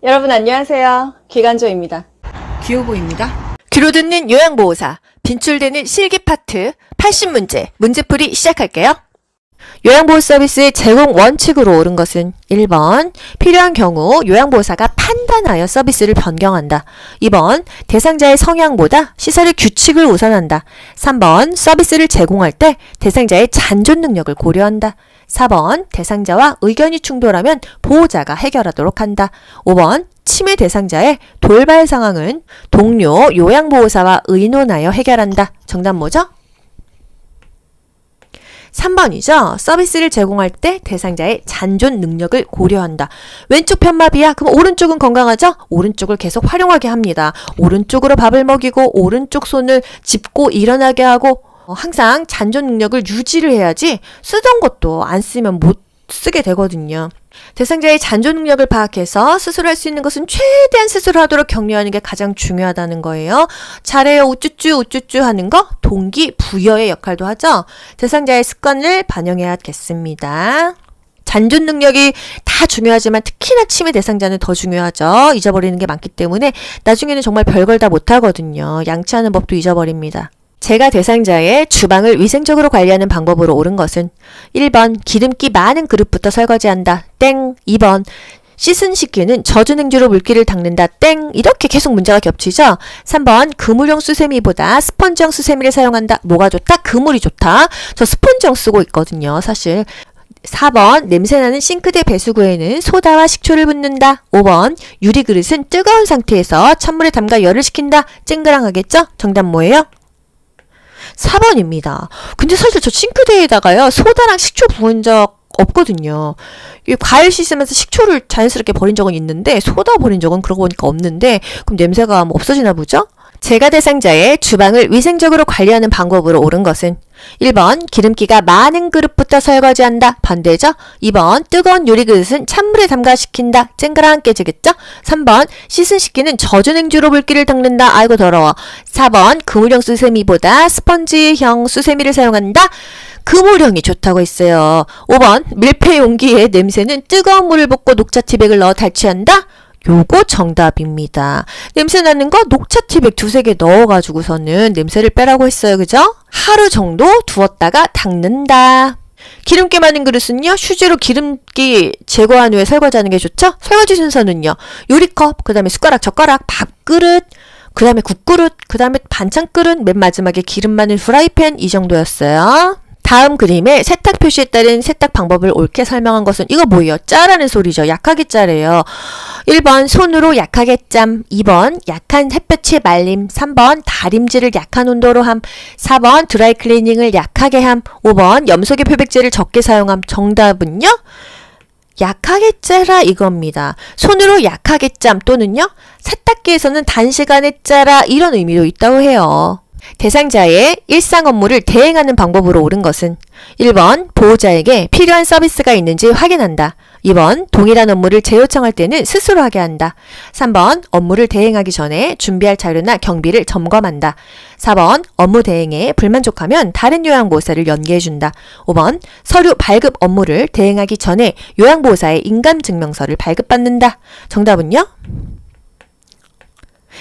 여러분 안녕하세요. 기간조입니다. 귀여보입니다. 귀로 듣는 요양보호사, 빈출되는 실기 파트 80문제, 문제풀이 시작할게요. 요양보호 서비스의 제공 원칙으로 옳은 것은 1번, 필요한 경우 요양보호사가 판단하여 서비스를 변경한다. 2번, 대상자의 성향보다 시설의 규칙을 우선한다. 3번, 서비스를 제공할 때 대상자의 잔존 능력을 고려한다. 4번, 대상자와 의견이 충돌하면 보호자가 해결하도록 한다. 5번, 침해 대상자의 돌발 상황은 동료 요양보호사와 의논하여 해결한다. 정답 뭐죠? 3번이죠. 서비스를 제공할 때 대상자의 잔존 능력을 고려한다. 왼쪽 편마비야. 그럼 오른쪽은 건강하죠? 오른쪽을 계속 활용하게 합니다. 오른쪽으로 밥을 먹이고 오른쪽 손을 짚고 일어나게 하고 항상 잔존 능력을 유지를 해야지 쓰던 것도 안 쓰면 못 쓰게 되거든요. 대상자의 잔존 능력을 파악해서 스스로 할 수 있는 것은 최대한 스스로 하도록 격려하는 게 가장 중요하다는 거예요. 잘해요 우쭈쭈 우쭈쭈 하는 거 동기부여의 역할도 하죠. 대상자의 습관을 반영해야겠습니다. 잔존 능력이 다 중요하지만 특히나 침해 대상자는 더 중요하죠. 잊어버리는 게 많기 때문에 나중에는 정말 별걸 다 못하거든요. 양치하는 법도 잊어버립니다. 제가 대상자의 주방을 위생적으로 관리하는 방법으로 옳은 것은 1번 기름기 많은 그릇부터 설거지한다. 땡. 2번 씻은 식기는 젖은 행주로 물기를 닦는다. 땡. 이렇게 계속 문제가 겹치죠. 3번 그물용 수세미보다 스펀지형 수세미를 사용한다. 뭐가 좋다? 그물이 좋다. 저 스펀지형 쓰고 있거든요. 사실. 4번 냄새나는 싱크대 배수구에는 소다와 식초를 붓는다. 5번 유리그릇은 뜨거운 상태에서 찬물에 담가 열을 식힌다. 쨍그랑하겠죠? 정답 뭐예요? 4번입니다. 근데 사실 저 싱크대에다가요 소다랑 식초 부은 적 없거든요. 과일 씻으면서 식초를 자연스럽게 버린 적은 있는데 소다 버린 적은 그러고 보니까 없는데 그럼 냄새가 뭐 없어지나 보죠? 제가 대상자의 주방을 위생적으로 관리하는 방법으로 옳은 것은 1번 기름기가 많은 그릇부터 설거지한다. 반대죠? 2번 뜨거운 요리그릇은 찬물에 담가 식힌다. 쨍그랑 깨지겠죠? 3번 씻은 식기는 젖은 행주로 물기를 닦는다. 아이고 더러워. 4번 그물형 수세미보다 스펀지형 수세미를 사용한다. 그물형이 좋다고 했어요. 5번 밀폐 용기에 냄새는 뜨거운 물을 붓고 녹차티백을 넣어 탈취한다. 요거 정답입니다. 냄새 나는 거 녹차티백 2-3개 넣어가지고서는 냄새를 빼라고 했어요. 그죠? 하루 정도 두었다가 닦는다. 기름기 많은 그릇은요. 휴지로 기름기 제거한 후에 설거지하는 게 좋죠? 설거지 순서는요. 요리컵, 그 다음에 숟가락, 젓가락, 밥그릇, 그 다음에 국그릇, 그 다음에 반찬그릇, 맨 마지막에 기름 많은 프라이팬 이 정도였어요. 다음 그림에 세탁 표시에 따른 세탁 방법을 옳게 설명한 것은 이거 뭐예요? 짜라는 소리죠. 약하게 짜래요. 1번 손으로 약하게 짬, 2번 약한 햇볕에 말림, 3번 다림질을 약한 온도로 함, 4번 드라이 클리닝을 약하게 함, 5번 염소계 표백제를 적게 사용함. 정답은요? 약하게 짜라 이겁니다. 손으로 약하게 짬 또는요 세탁기에서는 단시간에 짜라 이런 의미도 있다고 해요. 대상자의 일상 업무를 대행하는 방법으로 옳은 것은 1번 보호자에게 필요한 서비스가 있는지 확인한다. 2번 동일한 업무를 재요청할 때는 스스로 하게 한다. 3번 업무를 대행하기 전에 준비할 자료나 경비를 점검한다. 4번 업무 대행에 불만족하면 다른 요양보호사를 연계해준다. 5번 서류 발급 업무를 대행하기 전에 요양보호사의 인감증명서를 발급받는다. 정답은요?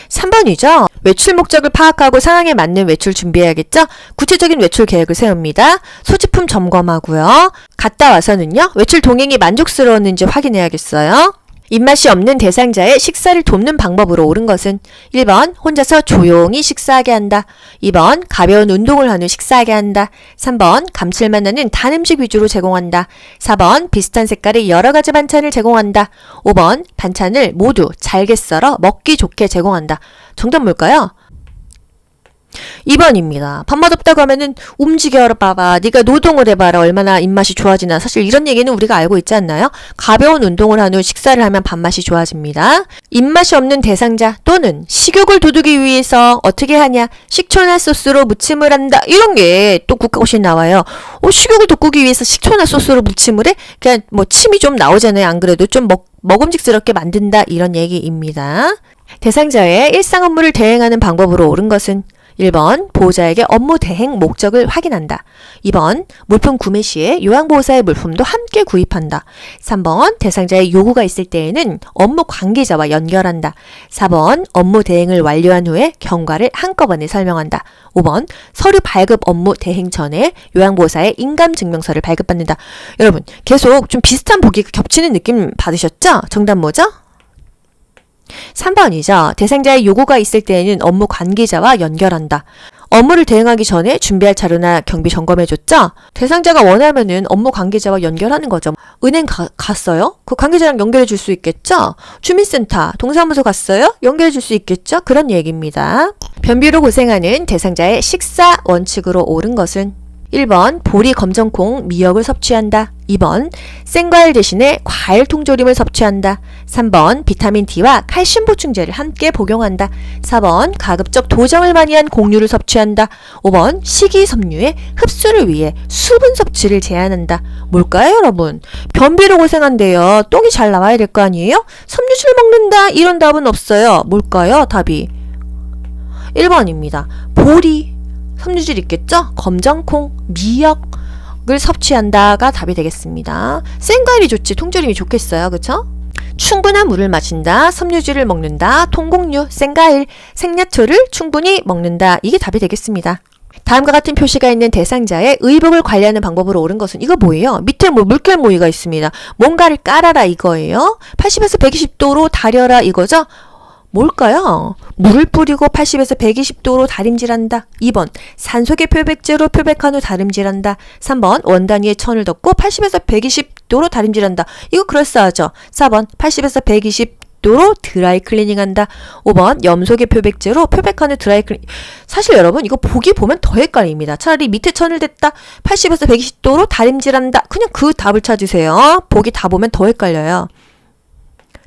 3번이죠. 외출 목적을 파악하고 상황에 맞는 외출 준비해야겠죠? 구체적인 외출 계획을 세웁니다. 소지품 점검하고요. 갔다 와서는요. 외출 동행이 만족스러웠는지 확인해야겠어요. 입맛이 없는 대상자의 식사를 돕는 방법으로 옳은 것은 1번 혼자서 조용히 식사하게 한다. 2번 가벼운 운동을 한 후 식사하게 한다. 3번 감칠맛 나는 단 음식 위주로 제공한다. 4번 비슷한 색깔의 여러 가지 반찬을 제공한다. 5번 반찬을 모두 잘게 썰어 먹기 좋게 제공한다. 정답 뭘까요? 2번입니다. 밥맛 없다고 하면은 움직여라 봐봐. 네가 노동을 해봐라. 얼마나 입맛이 좋아지나. 사실 이런 얘기는 우리가 알고 있지 않나요? 가벼운 운동을 한 후 식사를 하면 밥맛이 좋아집니다. 입맛이 없는 대상자 또는 식욕을 돋우기 위해서 어떻게 하냐? 식초나 소스로 무침을 한다. 이런 게 또 국가고시에 나와요. 식욕을 돋구기 위해서 식초나 소스로 무침을 해? 그냥 뭐 침이 좀 나오잖아요. 안 그래도 좀 먹음직스럽게 만든다. 이런 얘기입니다. 대상자의 일상 업무를 대행하는 방법으로 옳은 것은 1번 보호자에게 업무 대행 목적을 확인한다. 2번 물품 구매 시에 요양보호사의 물품도 함께 구입한다. 3번 대상자의 요구가 있을 때에는 업무 관계자와 연결한다. 4번 업무 대행을 완료한 후에 경과를 한꺼번에 설명한다. 5번 서류 발급 업무 대행 전에 요양보호사의 인감증명서를 발급받는다. 여러분 계속 좀 비슷한 보기가 겹치는 느낌 받으셨죠? 정답 뭐죠? 3번이죠. 대상자의 요구가 있을 때에는 업무 관계자와 연결한다. 업무를 대행하기 전에 준비할 자료나 경비 점검해줬죠? 대상자가 원하면은 업무 관계자와 연결하는 거죠. 은행 갔어요? 그 관계자랑 연결해 줄 수 있겠죠? 주민센터, 동사무소 갔어요? 연결해 줄 수 있겠죠? 그런 얘기입니다. 변비로 고생하는 대상자의 식사 원칙으로 옳은 것은 1번 보리, 검정콩, 미역을 섭취한다. 2번 생과일 대신에 과일 통조림을 섭취한다. 3번 비타민 D와 칼슘 보충제를 함께 복용한다. 4번 가급적 도정을 많이 한 곡류를 섭취한다. 5번 식이섬유의 흡수를 위해 수분 섭취를 제한한다. 뭘까요, 여러분? 변비로 고생한대요. 똥이 잘 나와야 될 거 아니에요? 섬유질을 먹는다. 이런 답은 없어요. 뭘까요, 답이? 1번입니다. 보리. 섬유질 있겠죠? 검정콩, 미역을 섭취한다가 답이 되겠습니다. 생과일이 좋지 통조림이 좋겠어요. 그쵸? 충분한 물을 마신다, 섬유질을 먹는다, 통곡류, 생과일, 생야초를 충분히 먹는다. 이게 답이 되겠습니다. 다음과 같은 표시가 있는 대상자의 의복을 관리하는 방법으로 옳은 것은 이거 뭐예요? 밑에 물결 모이가 있습니다. 뭔가를 깔아라 이거예요. 80에서 120도로 다려라 이거죠? 뭘까요? 물을 뿌리고 80에서 120도로 다림질한다. 2번 산소계 표백제로 표백한 후 다림질한다. 3번 원단위에 천을 덮고 80에서 120도로 다림질한다. 이거 그럴싸하죠. 4번 80에서 120도로 드라이 클리닝한다. 5번 염소계 표백제로 표백한 후 드라이 클리닝. 사실 여러분 이거 보기 보면 더 헷갈립니다. 차라리 밑에 천을 댔다 80에서 120도로 다림질한다. 그냥 그 답을 찾으세요. 보기 다 보면 더 헷갈려요.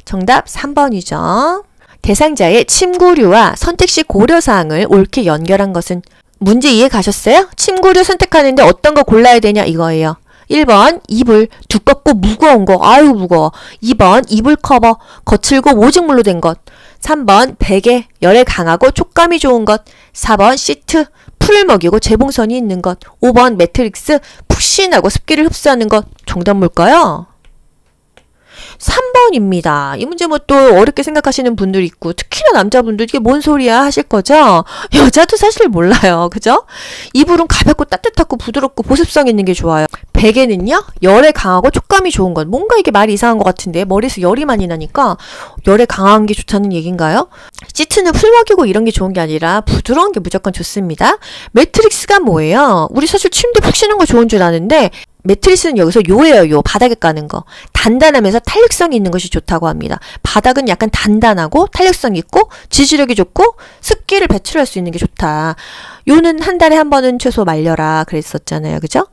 정답 3번이죠. 대상자의 침구류와 선택시 고려사항을 옳게 연결한 것은 문제 이해 가셨어요? 침구류 선택하는데 어떤 거 골라야 되냐 이거예요. 1번 이불 두껍고 무거운 거 아유 무거워. 2번 이불 커버 거칠고 오직물로 된 것. 3번 베개 열에 강하고 촉감이 좋은 것. 4번 시트 풀을 먹이고 재봉선이 있는 것. 5번 매트릭스 푹신하고 습기를 흡수하는 것. 정답 뭘까요? 3번입니다. 이 문제 뭐 또 어렵게 생각하시는 분들 있고 특히나 남자분들 이게 뭔 소리야 하실 거죠? 여자도 사실 몰라요. 그죠? 이불은 가볍고 따뜻하고 부드럽고 보습성 있는 게 좋아요. 베개는요? 열에 강하고 촉감이 좋은 것. 뭔가 이게 말이 이상한 것 같은데 머리에서 열이 많이 나니까 열에 강한 게 좋다는 얘기인가요? 시트는 풀 먹이고 이런 게 좋은 게 아니라 부드러운 게 무조건 좋습니다. 매트릭스가 뭐예요? 우리 사실 침대 푹 쉬는 거 좋은 줄 아는데 매트리스는 여기서 요예요. 요 바닥에 까는 거. 단단하면서 탄력성이 있는 것이 좋다고 합니다. 바닥은 약간 단단하고 탄력성 있고 지지력이 좋고 습기를 배출할 수 있는 게 좋다. 요는 한 달에 한 번은 최소 말려라 그랬었잖아요. 그죠?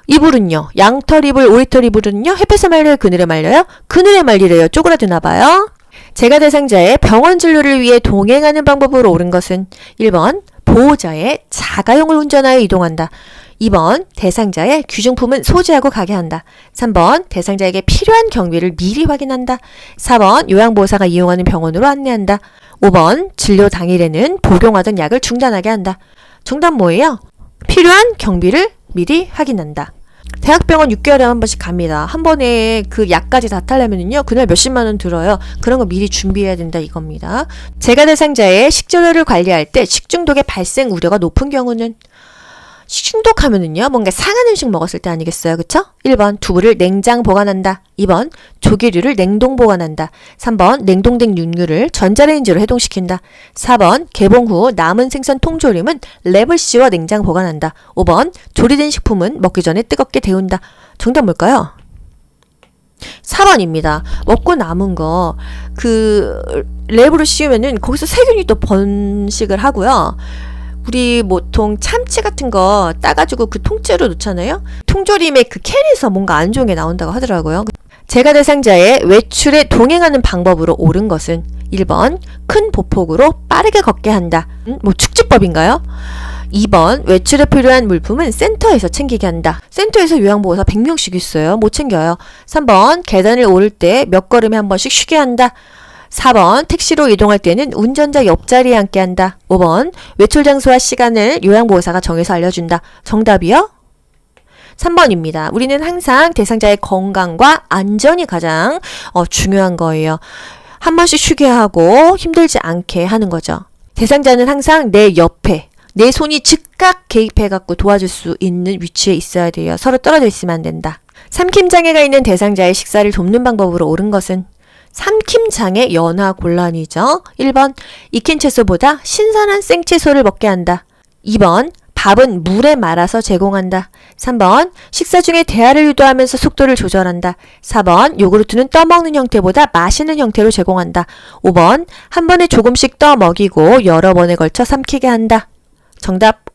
이불은요. 양털 이불, 오리털 이불은요. 햇볕에 말려요? 그늘에 말려요? 그늘에 말리래요. 쪼그라드나 봐요. 재가 대상자의 병원 진료를 위해 동행하는 방법으로 옳은 것은 1번 보호자의 자가용을 운전하여 이동한다. 2번 대상자의 귀중품은 소지하고 가게 한다. 3번 대상자에게 필요한 경비를 미리 확인한다. 4번 요양보호사가 이용하는 병원으로 안내한다. 5번 진료 당일에는 복용하던 약을 중단하게 한다. 정답 뭐예요? 필요한 경비를 미리 확인한다. 대학병원 6개월에 한 번씩 갑니다. 한 번에 그 약까지 다 타려면요 그날 몇십만 원 들어요. 그런 거 미리 준비해야 된다 이겁니다. 재가 대상자의 식재료를 관리할 때 식중독의 발생 우려가 높은 경우는 식중독하면은요 뭔가 상한 음식 먹었을 때 아니겠어요, 그쵸? 1번 두부를 냉장 보관한다. 2번 조개류를 냉동 보관한다. 3번 냉동된 육류를 전자레인지로 해동시킨다. 4번 개봉 후 남은 생선 통조림은 랩을 씌워 냉장 보관한다. 5번 조리된 식품은 먹기 전에 뜨겁게 데운다. 정답 뭘까요? 4번입니다. 먹고 남은 거 그 랩으로 씌우면은 거기서 세균이 또 번식을 하고요. 우리 보통 참치 같은 거 따가지고 그 통째로 넣잖아요. 통조림에 그 캔에서 뭔가 안 좋은 게 나온다고 하더라고요. 재가 대상자의 외출에 동행하는 방법으로 옳은 것은 1번 큰 보폭으로 빠르게 걷게 한다. 뭐 축지법인가요? 2번 외출에 필요한 물품은 센터에서 챙기게 한다. 센터에서 요양보호사 100명씩 있어요. 못 챙겨요. 3번 계단을 오를 때 몇 걸음에 한 번씩 쉬게 한다. 4번 택시로 이동할 때는 운전자 옆자리에 앉게한다. 5번 외출 장소와 시간을 요양보호사가 정해서 알려준다. 정답이요? 3번입니다. 우리는 항상 대상자의 건강과 안전이 가장 중요한 거예요. 한 번씩 쉬게 하고 힘들지 않게 하는 거죠. 대상자는 항상 내 옆에 내 손이 즉각 개입해갖고 도와줄 수 있는 위치에 있어야 돼요. 서로 떨어져 있으면 안 된다. 삼킴장애가 있는 대상자의 식사를 돕는 방법으로 옳은 것은 삼킴장애 연화곤란이죠. 1번 익힌 채소보다 신선한 생채소를 먹게 한다. 2번 밥은 물에 말아서 제공한다. 3번 식사 중에 대화를 유도하면서 속도를 조절한다. 4번 요구르트는 떠먹는 형태보다 마시는 형태로 제공한다. 5번 한 번에 조금씩 떠 먹이고 여러 번에 걸쳐 삼키게 한다. 정답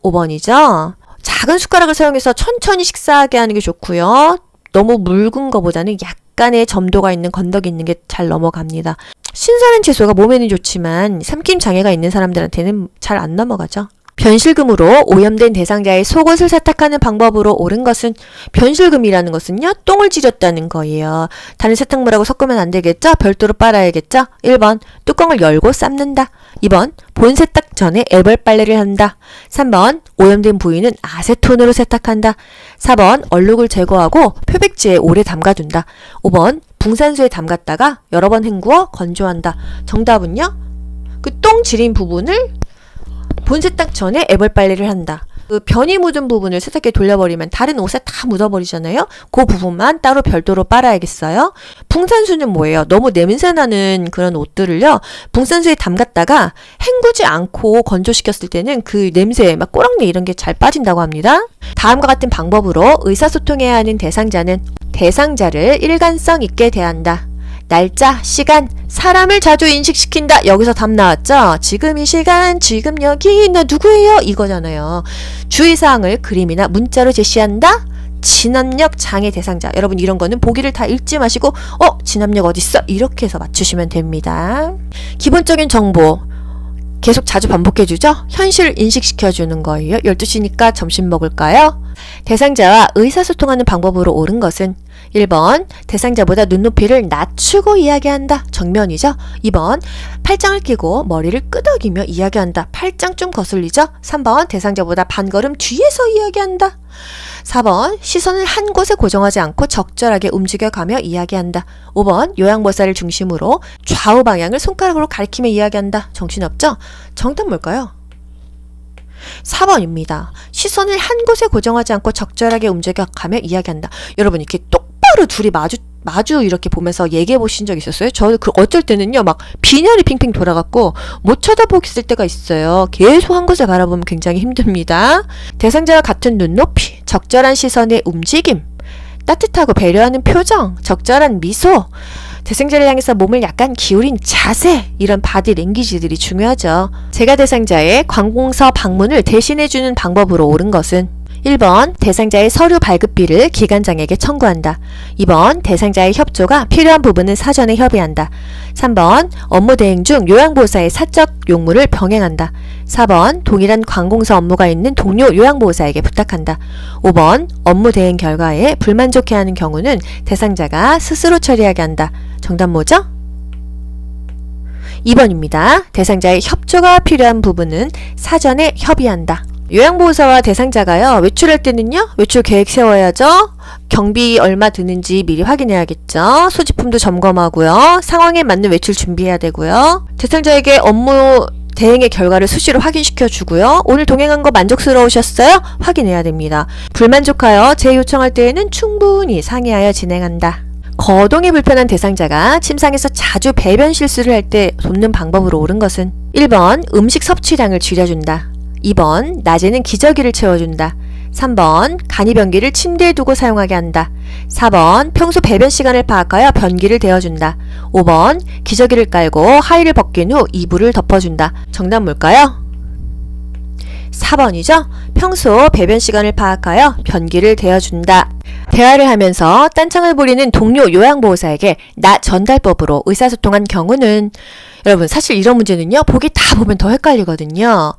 5번이죠. 작은 숟가락을 사용해서 천천히 식사하게 하는 게 좋고요. 너무 묽은 거보다는 약간의 점도가 있는 건더기 있는 게 잘 넘어갑니다. 신선한 채소가 몸에는 좋지만 삼킴 장애가 있는 사람들한테는 잘 안 넘어가죠. 변실금으로 오염된 대상자의 속옷을 세탁하는 방법으로 옳은 것은 변실금이라는 것은요. 똥을 찌렸다는 거예요. 다른 세탁물하고 섞으면 안 되겠죠? 별도로 빨아야겠죠? 1번 뚜껑을 열고 삶는다. 2번 본 세탁 전에 애벌 빨래를 한다. 3번 오염된 부위는 아세톤으로 세탁한다. 4번 얼룩을 제거하고 표백지에 오래 담가둔다. 5번 붕산수에 담갔다가 여러 번 헹구어 건조한다. 정답은요? 그 똥 지린 부분을 본 세탁 전에 애벌 빨래를 한다. 그 변이 묻은 부분을 세탁기에 돌려버리면 다른 옷에 다 묻어버리잖아요. 그 부분만 따로 별도로 빨아야겠어요. 붕산수는 뭐예요? 너무 냄새나는 그런 옷들을요. 붕산수에 담갔다가 헹구지 않고 건조시켰을 때는 그 냄새, 막 꼬랑내 이런 게 잘 빠진다고 합니다. 다음과 같은 방법으로 의사소통해야 하는 대상자는 대상자를 일관성 있게 대한다. 날짜, 시간, 사람을 자주 인식시킨다. 여기서 답 나왔죠? 지금 이 시간, 지금 여기, 나 누구예요? 이거잖아요. 주의사항을 그림이나 문자로 제시한다. 진압력 장애 대상자. 여러분 이런 거는 보기를 다 읽지 마시고 진압력 어딨어? 이렇게 해서 맞추시면 됩니다. 기본적인 정보 계속 자주 반복해주죠? 현실을 인식시켜주는 거예요. 12시니까 점심 먹을까요? 대상자와 의사소통하는 방법으로 옳은 것은 1번 대상자보다 눈높이를 낮추고 이야기한다. 정면이죠. 2번 팔짱을 끼고 머리를 끄덕이며 이야기한다. 팔짱 좀 거슬리죠. 3번 대상자보다 반걸음 뒤에서 이야기한다. 4번 시선을 한 곳에 고정하지 않고 적절하게 움직여가며 이야기한다. 5번 요양보호사를 중심으로 좌우 방향을 손가락으로 가리키며 이야기한다. 정신없죠? 정답 뭘까요? 4번입니다. 시선을 한 곳에 고정하지 않고 적절하게 움직여가며 이야기한다. 여러분 이렇게 똑바로 둘이 마주 이렇게 보면서 얘기해 보신 적 있었어요? 저 어쩔 때는요 막 빈혈이 핑핑 돌아갔고 못 쳐다보겠을 때가 있어요. 계속 한 곳을 바라보면 굉장히 힘듭니다. 대상자와 같은 눈높이, 적절한 시선의 움직임, 따뜻하고 배려하는 표정, 적절한 미소, 대상자를 향해서 몸을 약간 기울인 자세, 이런 바디 랭귀지들이 중요하죠. 제가 대상자의 관공서 방문을 대신해주는 방법으로 옳은 것은 1번 대상자의 서류 발급비를 기관장에게 청구한다. 2번 대상자의 협조가 필요한 부분은 사전에 협의한다. 3번 업무 대행 중 요양보호사의 사적 용무를 병행한다. 4번 동일한 관공서 업무가 있는 동료 요양보호사에게 부탁한다. 5번 업무 대행 결과에 불만족해하는 경우는 대상자가 스스로 처리하게 한다. 정답 뭐죠? 2번입니다. 대상자의 협조가 필요한 부분은 사전에 협의한다. 요양보호사와 대상자가요, 외출할 때는요, 외출 계획 세워야죠. 경비 얼마 드는지 미리 확인해야겠죠. 소지품도 점검하고요. 상황에 맞는 외출 준비해야 되고요. 대상자에게 업무 대행의 결과를 수시로 확인시켜 주고요. 오늘 동행한 거 만족스러우셨어요? 확인해야 됩니다. 불만족하여 재요청할 때에는 충분히 상의하여 진행한다. 거동이 불편한 대상자가 침상에서 자주 배변 실수를 할 때 돕는 방법으로 옳은 것은 1번 음식 섭취량을 줄여준다. 2번 낮에는 기저귀를 채워준다. 3번 간이변기를 침대에 두고 사용하게 한다. 4번 평소 배변 시간을 파악하여 변기를 대어준다. 5번 기저귀를 깔고 하의를 벗긴 후 이불을 덮어준다. 정답 뭘까요? 4번이죠? 평소 배변 시간을 파악하여 변기를 대어준다. 대화를 하면서 딴청을 부리는 동료 요양보호사에게 나 전달법으로 의사소통한 경우는 여러분 사실 이런 문제는요 보기 다 보면 더 헷갈리거든요.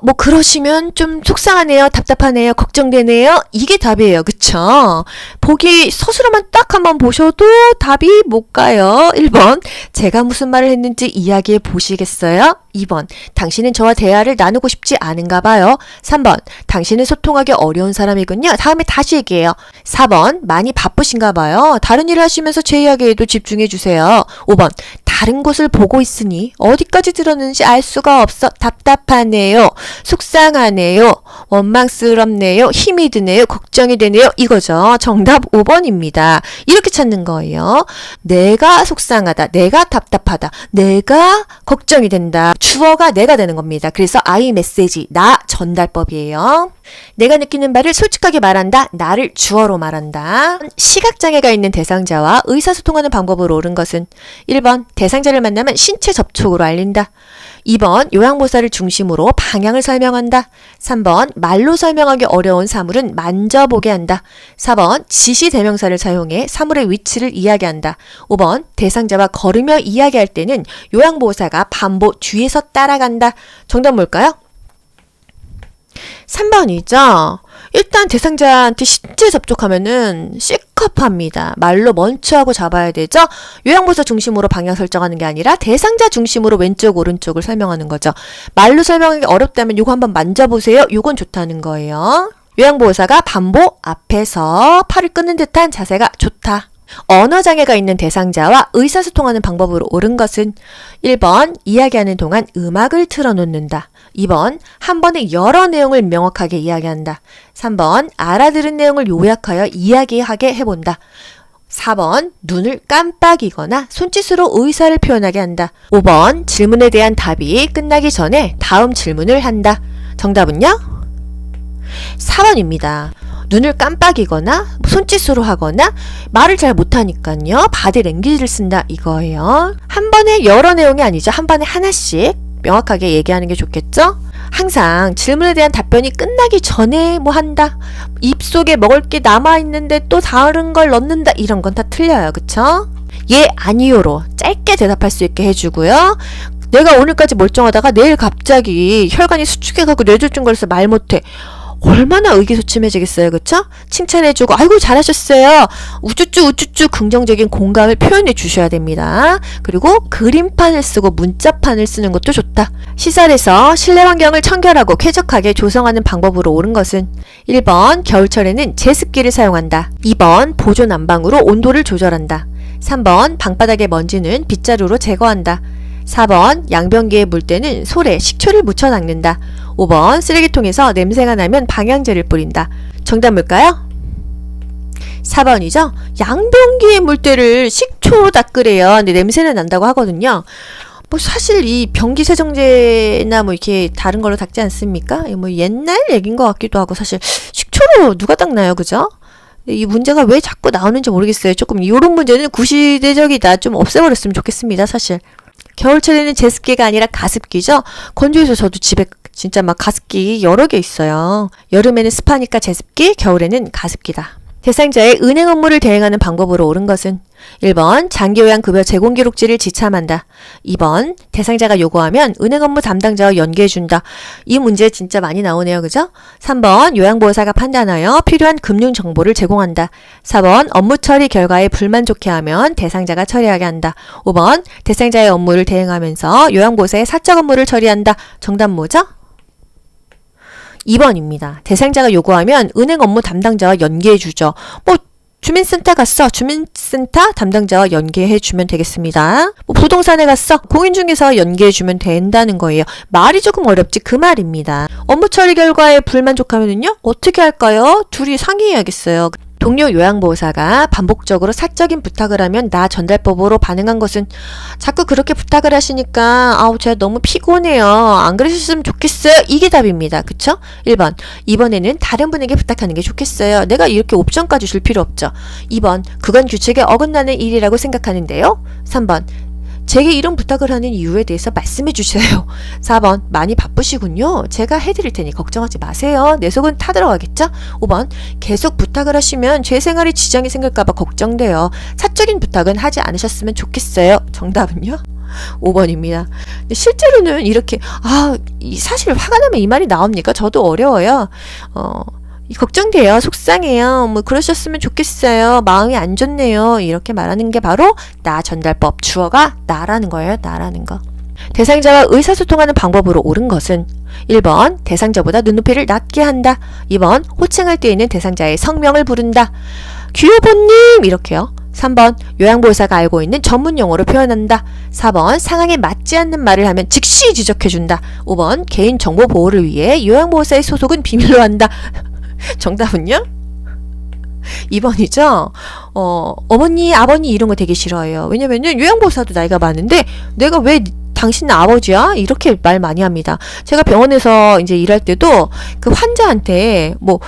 뭐 그러시면 좀 속상하네요. 답답하네요. 걱정되네요. 이게 답이에요. 그쵸? 보기 서술어만 딱 한번 보셔도 답이 못 가요. 1번. 제가 무슨 말을 했는지 이야기해 보시겠어요? 2번. 당신은 저와 대화를 나누고 싶지 않은가 봐요. 3번. 당신은 소통하기 어려운 사람이군요. 다음에 다시 얘기해요. 4번. 많이 바쁘신가 봐요. 다른 일을 하시면서 제 이야기에도 집중해 주세요. 5번. 다른 곳을 보고 있으니 어디까지 들었는지 알 수가 없어 답답하네요. 속상하네요. 원망스럽네요. 힘이 드네요. 걱정이 되네요. 이거죠. 정답 5번입니다. 이렇게 찾는 거예요. 내가 속상하다. 내가 답답하다. 내가 걱정이 된다. 주어가 내가 되는 겁니다. 그래서 I 메시지, 나 전달법이에요. 내가 느끼는 바를 솔직하게 말한다. 나를 주어로 말한다. 시각장애가 있는 대상자와 의사소통하는 방법으로 옳은 것은 1번 대상자를 만나면 신체 접촉으로 알린다. 2번 요양보살을 중심으로 방향을 설명한다. 3번 말로 설명하기 어려운 사물은 만져보게 한다. 4번 지시대명사를 사용해 사물의 위치를 이야기한다. 5번 대상자와 걸으며 이야기할 때는 요양보호사가 반보 뒤에서 따라간다. 정답 뭘까요? 3번이죠. 일단 대상자한테 신체 접촉하면은 C컵합니다. 말로 먼저 하고 잡아야 되죠. 요양보호사 중심으로 방향 설정하는 게 아니라 대상자 중심으로 왼쪽 오른쪽을 설명하는 거죠. 말로 설명하기 어렵다면 요거 한번 만져보세요. 요건 좋다는 거예요. 요양보호사가 반보 앞에서 팔을 끊는 듯한 자세가 좋다. 언어장애가 있는 대상자와 의사소통하는 방법으로 옳은 것은 1번 이야기하는 동안 음악을 틀어놓는다. 2번 한 번에 여러 내용을 명확하게 이야기한다. 3번 알아들은 내용을 요약하여 이야기하게 해본다. 4번 눈을 깜빡이거나 손짓으로 의사를 표현하게 한다. 5번 질문에 대한 답이 끝나기 전에 다음 질문을 한다. 정답은요? 4번입니다. 눈을 깜빡이거나 손짓으로 하거나 말을 잘 못하니까요. 바디랭귀지를 쓴다 이거예요. 한 번에 여러 내용이 아니죠. 한 번에 하나씩 명확하게 얘기하는 게 좋겠죠? 항상 질문에 대한 답변이 끝나기 전에 뭐 한다. 입속에 먹을 게 남아있는데 또 다른 걸 넣는다. 이런 건 다 틀려요. 그쵸? 예, 아니요로 짧게 대답할 수 있게 해주고요. 내가 오늘까지 멀쩡하다가 내일 갑자기 혈관이 수축해가고 뇌졸중 걸려서 말 못해. 얼마나 의기소침해지겠어요. 그쵸? 칭찬해주고 아이고 잘하셨어요. 우쭈쭈 긍정적인 공감을 표현해 주셔야 됩니다. 그리고 그림판을 쓰고 문자판을 쓰는 것도 좋다. 시설에서 실내 환경을 청결하고 쾌적하게 조성하는 방법으로 옳은 것은 1번 겨울철에는 제습기를 사용한다. 2번 보조 난방으로 온도를 조절한다. 3번 방바닥의 먼지는 빗자루로 제거한다. 4번 양변기에 물 때는 솔에 식초를 묻혀 닦는다. 5번 쓰레기통에서 냄새가 나면 방향제를 뿌린다. 정답 뭘까요? 4번이죠. 양변기에 물 때를 식초로 닦으래요. 근데 냄새는 난다고 하거든요. 뭐 사실 이 변기 세정제나 뭐 이렇게 다른 걸로 닦지 않습니까? 뭐 옛날 얘기인 것 같기도 하고 사실 식초로 누가 닦나요? 그죠? 이 문제가 왜 자꾸 나오는지 모르겠어요. 조금 이런 문제는 구시대적이다. 좀 없애버렸으면 좋겠습니다. 사실. 겨울철에는 제습기가 아니라 가습기죠. 건조해서 저도 집에 진짜 막 가습기 여러 개 있어요. 여름에는 습하니까 제습기, 겨울에는 가습기다. 대상자의 은행 업무를 대행하는 방법으로 옳은 것은 1번 장기요양급여 제공기록지를 지참한다. 2번 대상자가 요구하면 은행 업무 담당자와 연계해준다. 이 문제 진짜 많이 나오네요. 그죠? 3번 요양보호사가 판단하여 필요한 금융정보를 제공한다. 4번 업무 처리 결과에 불만족해하면 대상자가 처리하게 한다. 5번 대상자의 업무를 대행하면서 요양보호사의 사적 업무를 처리한다. 정답 뭐죠? 2번입니다. 대상자가 요구하면 은행 업무 담당자와 연계해주죠. 뭐 주민센터 갔어. 주민센터 담당자와 연계해주면 되겠습니다. 뭐 부동산에 갔어. 공인중개사와 연계해주면 된다는 거예요. 말이 조금 어렵지 그 말입니다. 업무 처리 결과에 불만족하면요? 어떻게 할까요? 둘이 상의해야겠어요. 동료 요양보호사가 반복적으로 사적인 부탁을 하면 나 전달법으로 반응한 것은 자꾸 그렇게 부탁을 하시니까 아우 제가 너무 피곤해요. 안 그러셨으면 좋겠어요. 이게 답입니다. 그쵸? 1번. 이번에는 다른 분에게 부탁하는 게 좋겠어요. 내가 이렇게 옵션까지 줄 필요 없죠. 2번. 그건 규칙에 어긋나는 일이라고 생각하는데요. 3번. 제게 이런 부탁을 하는 이유에 대해서 말씀해 주세요. 4번. 많이 바쁘시군요. 제가 해드릴 테니 걱정하지 마세요. 내 속은 타들어가겠죠? 5번. 계속 부탁을 하시면 제 생활에 지장이 생길까봐 걱정돼요. 사적인 부탁은 하지 않으셨으면 좋겠어요. 정답은요? 5번입니다. 근데 실제로는 이렇게, 사실 화가 나면 이 말이 나옵니까? 저도 어려워요. 걱정돼요. 속상해요. 뭐 그러셨으면 좋겠어요. 마음이 안 좋네요. 이렇게 말하는 게 바로 나 전달법. 주어가 나라는 거예요. 나라는 거. 대상자와 의사소통하는 방법으로 옳은 것은 1번 대상자보다 눈높이를 낮게 한다. 2번 호칭할 때에는 대상자의 성명을 부른다. 귀여보님 이렇게요. 3번 요양보호사가 알고 있는 전문 용어로 표현한다. 4번 상황에 맞지 않는 말을 하면 즉시 지적해준다. 5번 개인정보 보호를 위해 요양보호사의 소속은 비밀로 한다. 정답은요? 2번이죠. 어머니, 아버니 이런 거 되게 싫어해요. 왜냐면은 요양보호사도 나이가 많은데 내가 왜 당신 아버지야? 이렇게 말 많이 합니다. 제가 병원에서 이제 일할 때도 그 환자한테 뭐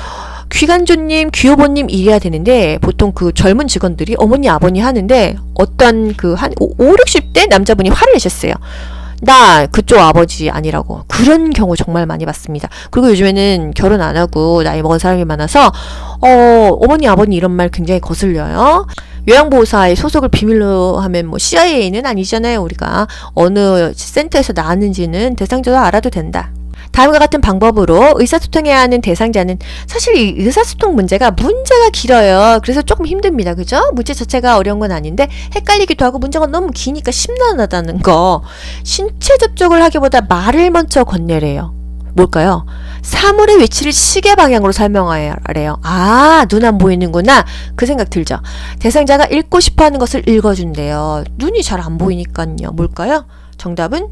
귀간조님, 귀여보님 이래야 되는데 보통 그 젊은 직원들이 어머니, 아버니 하는데 어떤 그 한 5, 60대 남자분이 화를 내셨어요. 나 그쪽 아버지 아니라고. 그런 경우 정말 많이 봤습니다. 그리고 요즘에는 결혼 안 하고 나이 먹은 사람이 많아서 어머니 아버니 이런 말 굉장히 거슬려요. 요양보호사의 소속을 비밀로 하면 뭐 CIA는 아니잖아요. 우리가 어느 센터에서 나왔는지는 대상자도 알아도 된다. 다음과 같은 방법으로 의사소통해야 하는 대상자는 사실 이 의사소통 문제가 길어요. 그래서 조금 힘듭니다. 그죠? 문제 자체가 어려운 건 아닌데 헷갈리기도 하고 문제가 너무 기니까 심란하다는 거. 신체 접촉을 하기보다 말을 먼저 건네래요. 뭘까요? 사물의 위치를 시계 방향으로 설명하래요. 눈 안 보이는구나. 그 생각 들죠? 대상자가 읽고 싶어하는 것을 읽어준대요. 눈이 잘 안 보이니까요. 뭘까요? 정답은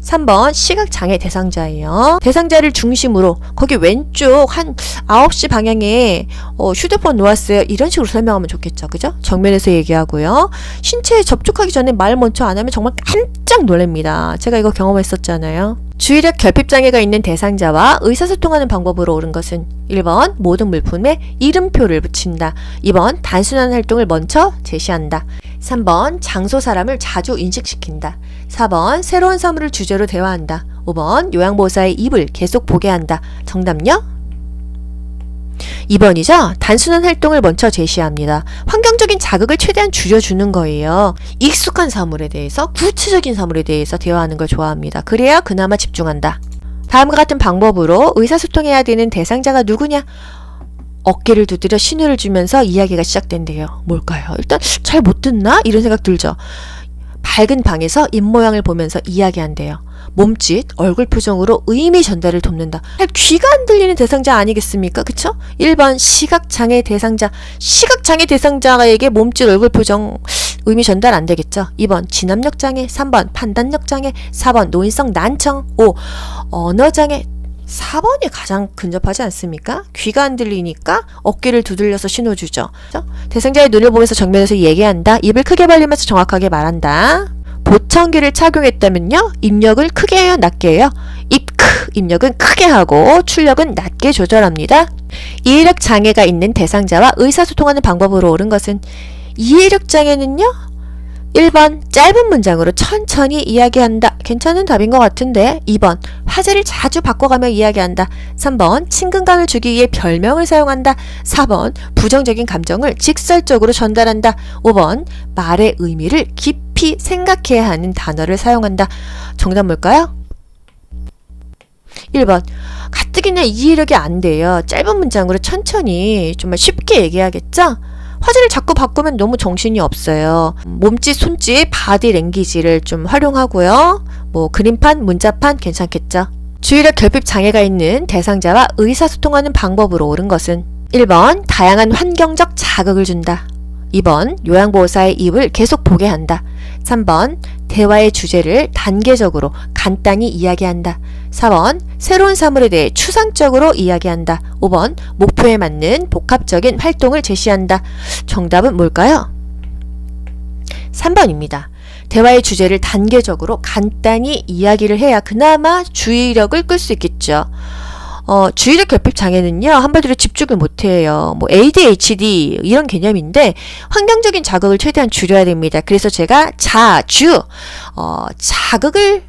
3번 시각장애 대상자예요. 대상자를 중심으로 거기 왼쪽 한 9시 방향에 휴대폰 놓았어요. 이런 식으로 설명하면 좋겠죠. 그죠? 정면에서 얘기하고요. 신체에 접촉하기 전에 말 먼저 안 하면 정말 깜짝 놀랍니다. 제가 이거 경험했었잖아요. 주의력 결핍장애가 있는 대상자와 의사소통하는 방법으로 옳은 것은 1번 모든 물품에 이름표를 붙인다. 2번 단순한 활동을 먼저 제시한다. 3번 장소 사람을 자주 인식시킨다. 4번 새로운 사물을 주제로 대화한다. 5번 요양보호사의 입을 계속 보게 한다. 정답요? 2번이죠. 단순한 활동을 먼저 제시합니다. 환경적인 자극을 최대한 줄여주는 거예요. 익숙한 사물에 대해서, 구체적인 사물에 대해서 대화하는 걸 좋아합니다. 그래야 그나마 집중한다. 다음과 같은 방법으로 의사소통해야 되는 대상자가 누구냐? 어깨를 두드려 신호를 주면서 이야기가 시작된대요. 뭘까요? 일단 잘 못 듣나? 이런 생각 들죠. 밝은 방에서 입모양을 보면서 이야기한대요. 몸짓, 얼굴 표정으로 의미 전달을 돕는다. 귀가 안 들리는 대상자 아니겠습니까? 그쵸? 1번 시각장애 대상자. 시각장애 대상자에게 몸짓, 얼굴 표정 의미 전달 안 되겠죠? 2번 진압력 장애, 3번 판단력 장애, 4번 노인성 난청, 5 언어장애. 4번이 가장 근접하지 않습니까? 귀가 안 들리니까 어깨를 두들려서 신호 주죠. 대상자의 눈을 보면서 정면에서 얘기한다. 입을 크게 벌리면서 정확하게 말한다. 보청기를 착용했다면요. 입력을 크게 해요? 낮게 해요? 입력은 크게 하고 출력은 낮게 조절합니다. 이해력 장애가 있는 대상자와 의사소통하는 방법으로 옳은 것은 이해력 장애는요. 1번 짧은 문장으로 천천히 이야기한다. 괜찮은 답인 것 같은데. 2번 화제를 자주 바꿔가며 이야기한다. 3번 친근감을 주기 위해 별명을 사용한다. 4번 부정적인 감정을 직설적으로 전달한다. 5번 말의 의미를 깊이 생각해야 하는 단어를 사용한다. 정답 뭘까요? 1번 가뜩이나 이해력이 안 돼요. 짧은 문장으로 천천히 정말 쉽게 얘기하겠죠? 화제를 자꾸 바꾸면 너무 정신이 없어요. 몸짓, 손짓, 바디 랭귀지를 좀 활용하고요. 뭐 그림판, 문자판 괜찮겠죠? 주의력 결핍 장애가 있는 대상자와 의사소통하는 방법으로 옳은 것은 1번 다양한 환경적 자극을 준다. 2번 요양보호사의 입을 계속 보게 한다. 3번 대화의 주제를 단계적으로 간단히 이야기한다. 4번 새로운 사물에 대해 추상적으로 이야기한다. 5번 목표에 맞는 복합적인 활동을 제시한다. 정답은 뭘까요? 3번입니다. 대화의 주제를 단계적으로 간단히 이야기를 해야 그나마 주의력을 끌 수 있겠죠. 주의력 결핍 장애는요, 한마디로 집중을 못해요. 뭐 ADHD 이런 개념인데 환경적인 자극을 최대한 줄여야 됩니다. 그래서 제가 자극을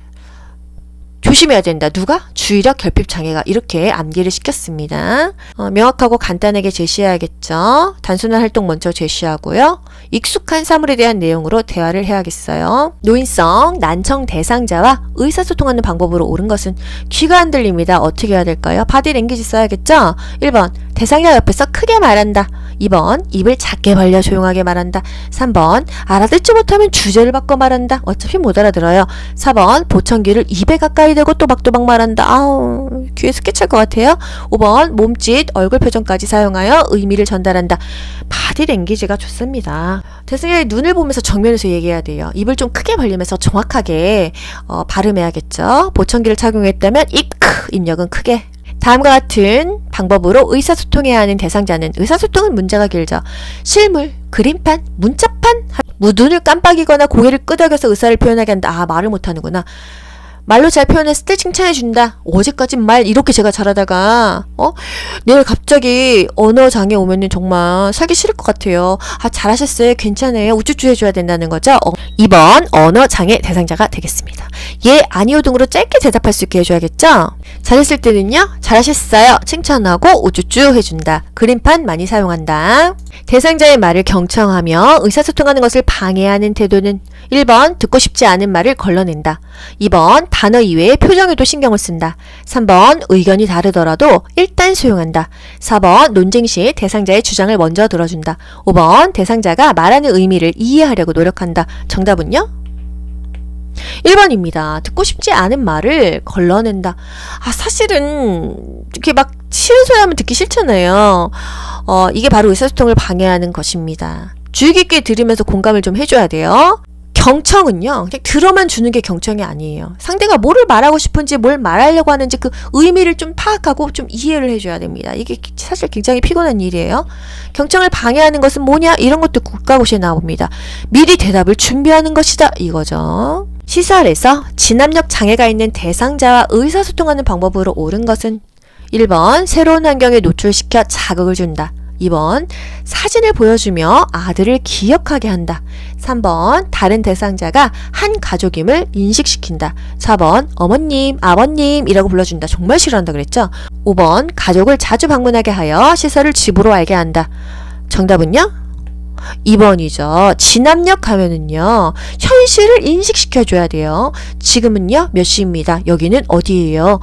조심해야 된다. 누가? 주의력 결핍 장애가 이렇게 암기를 시켰습니다. 명확하고 간단하게 제시해야겠죠. 단순한 활동 먼저 제시하고요. 익숙한 사물에 대한 내용으로 대화를 해야겠어요. 노인성 난청 대상자와 의사소통하는 방법으로 옳은 것은 귀가 안 들립니다. 어떻게 해야 될까요? 바디랭귀지 써야겠죠. 1번 대상자 옆에서 크게 말한다. 2번 입을 작게 벌려 조용하게 말한다. 3번 알아듣지 못하면 주제를 바꿔 말한다. 어차피 못 알아들어요. 4번 보청기를 입에 가까이 대고 또박또박 말한다. 아우 귀에 스케치할 것 같아요. 5번 몸짓 얼굴 표정까지 사용하여 의미를 전달한다. 바디랭귀지가 좋습니다. 대상자의 눈을 보면서 정면에서 얘기해야 돼요. 입을 좀 크게 벌리면서 정확하게 발음해야겠죠. 보청기를 착용했다면 입력은 크게. 다음과 같은 방법으로 의사소통해야 하는 대상자는 의사소통은 문제가 길죠. 실물, 그림판, 문자판, 눈을 깜빡이거나 고개를 끄덕여서 의사를 표현하게 한다. 아, 말을 못하는구나. 말로 잘 표현했을 때 칭찬해준다. 어제까진 말 이렇게 제가 잘하다가 내일 갑자기 언어 장애 오면은 정말 살기 싫을 것 같아요. 아 잘하셨어요. 괜찮아요. 우쭈쭈 해줘야 된다는 거죠. 2번 언어 장애 대상자가 되겠습니다. 예, 아니요 등으로 짧게 대답할 수 있게 해줘야겠죠. 잘했을 때는요. 잘하셨어요. 칭찬하고 우쭈쭈 해준다. 그림판 많이 사용한다. 대상자의 말을 경청하며 의사소통하는 것을 방해하는 태도는 1번 듣고 싶지 않은 말을 걸러낸다. 2번 단어 이외에 표정에도 신경을 쓴다. 3번 의견이 다르더라도 일단 수용한다. 4번 논쟁 시 대상자의 주장을 먼저 들어준다. 5번 대상자가 말하는 의미를 이해하려고 노력한다. 정답은요? 1번입니다. 듣고 싶지 않은 말을 걸러낸다. 아, 사실은 이렇게 막 싫은 소리 하면 듣기 싫잖아요. 이게 바로 의사소통을 방해하는 것입니다. 주의 깊게 들으면서 공감을 좀 해줘야 돼요. 경청은요, 그냥 들어만 주는 게 경청이 아니에요. 상대가 뭐를 말하고 싶은지, 뭘 말하려고 하는지 그 의미를 좀 파악하고 좀 이해를 해줘야 됩니다. 이게 사실 굉장히 피곤한 일이에요. 경청을 방해하는 것은 뭐냐? 이런 것도 국가고시에 나옵니다. 미리 대답을 준비하는 것이다. 이거죠. 시설에서 진압력 장애가 있는 대상자와 의사소통하는 방법으로 옳은 것은 1번 새로운 환경에 노출시켜 자극을 준다. 2번 사진을 보여주며 아들을 기억하게 한다. 3번 다른 대상자가 한 가족임을 인식시킨다. 4번 어머님, 아버님이라고 불러준다. 정말 싫어한다 그랬죠? 5번 가족을 자주 방문하게 하여 시설을 집으로 알게 한다. 정답은요? 2번이죠. 진압력 하면은요. 현실을 인식시켜줘야 돼요. 지금은요. 몇 시입니다. 여기는 어디예요?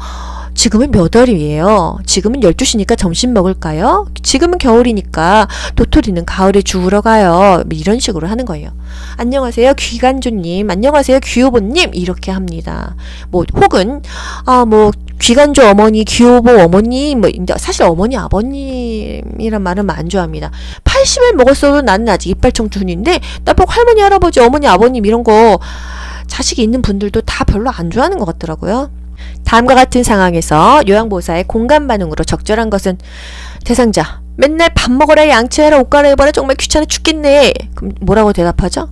지금은 몇 월이에요? 지금은 12시니까 점심 먹을까요? 지금은 겨울이니까 도토리는 가을에 주우러 가요. 이런 식으로 하는 거예요. 안녕하세요 귀간조님, 안녕하세요 귀오보님 이렇게 합니다. 혹은 귀간조 어머니, 귀오보 어머니, 사실 어머니, 아버님이란 말은 안 좋아합니다. 80을 먹었어도 나는 아직 이빨 청춘인데 나보고 할머니, 할아버지, 어머니, 아버님 이런 거 자식이 있는 분들도 다 별로 안 좋아하는 것 같더라고요. 다음과 같은 상황에서 요양보호사의 공감 반응으로 적절한 것은 대상자 맨날 밥 먹어라, 양치해라, 옷 갈아입어라, 정말 귀찮아 죽겠네. 그럼 뭐라고 대답하죠?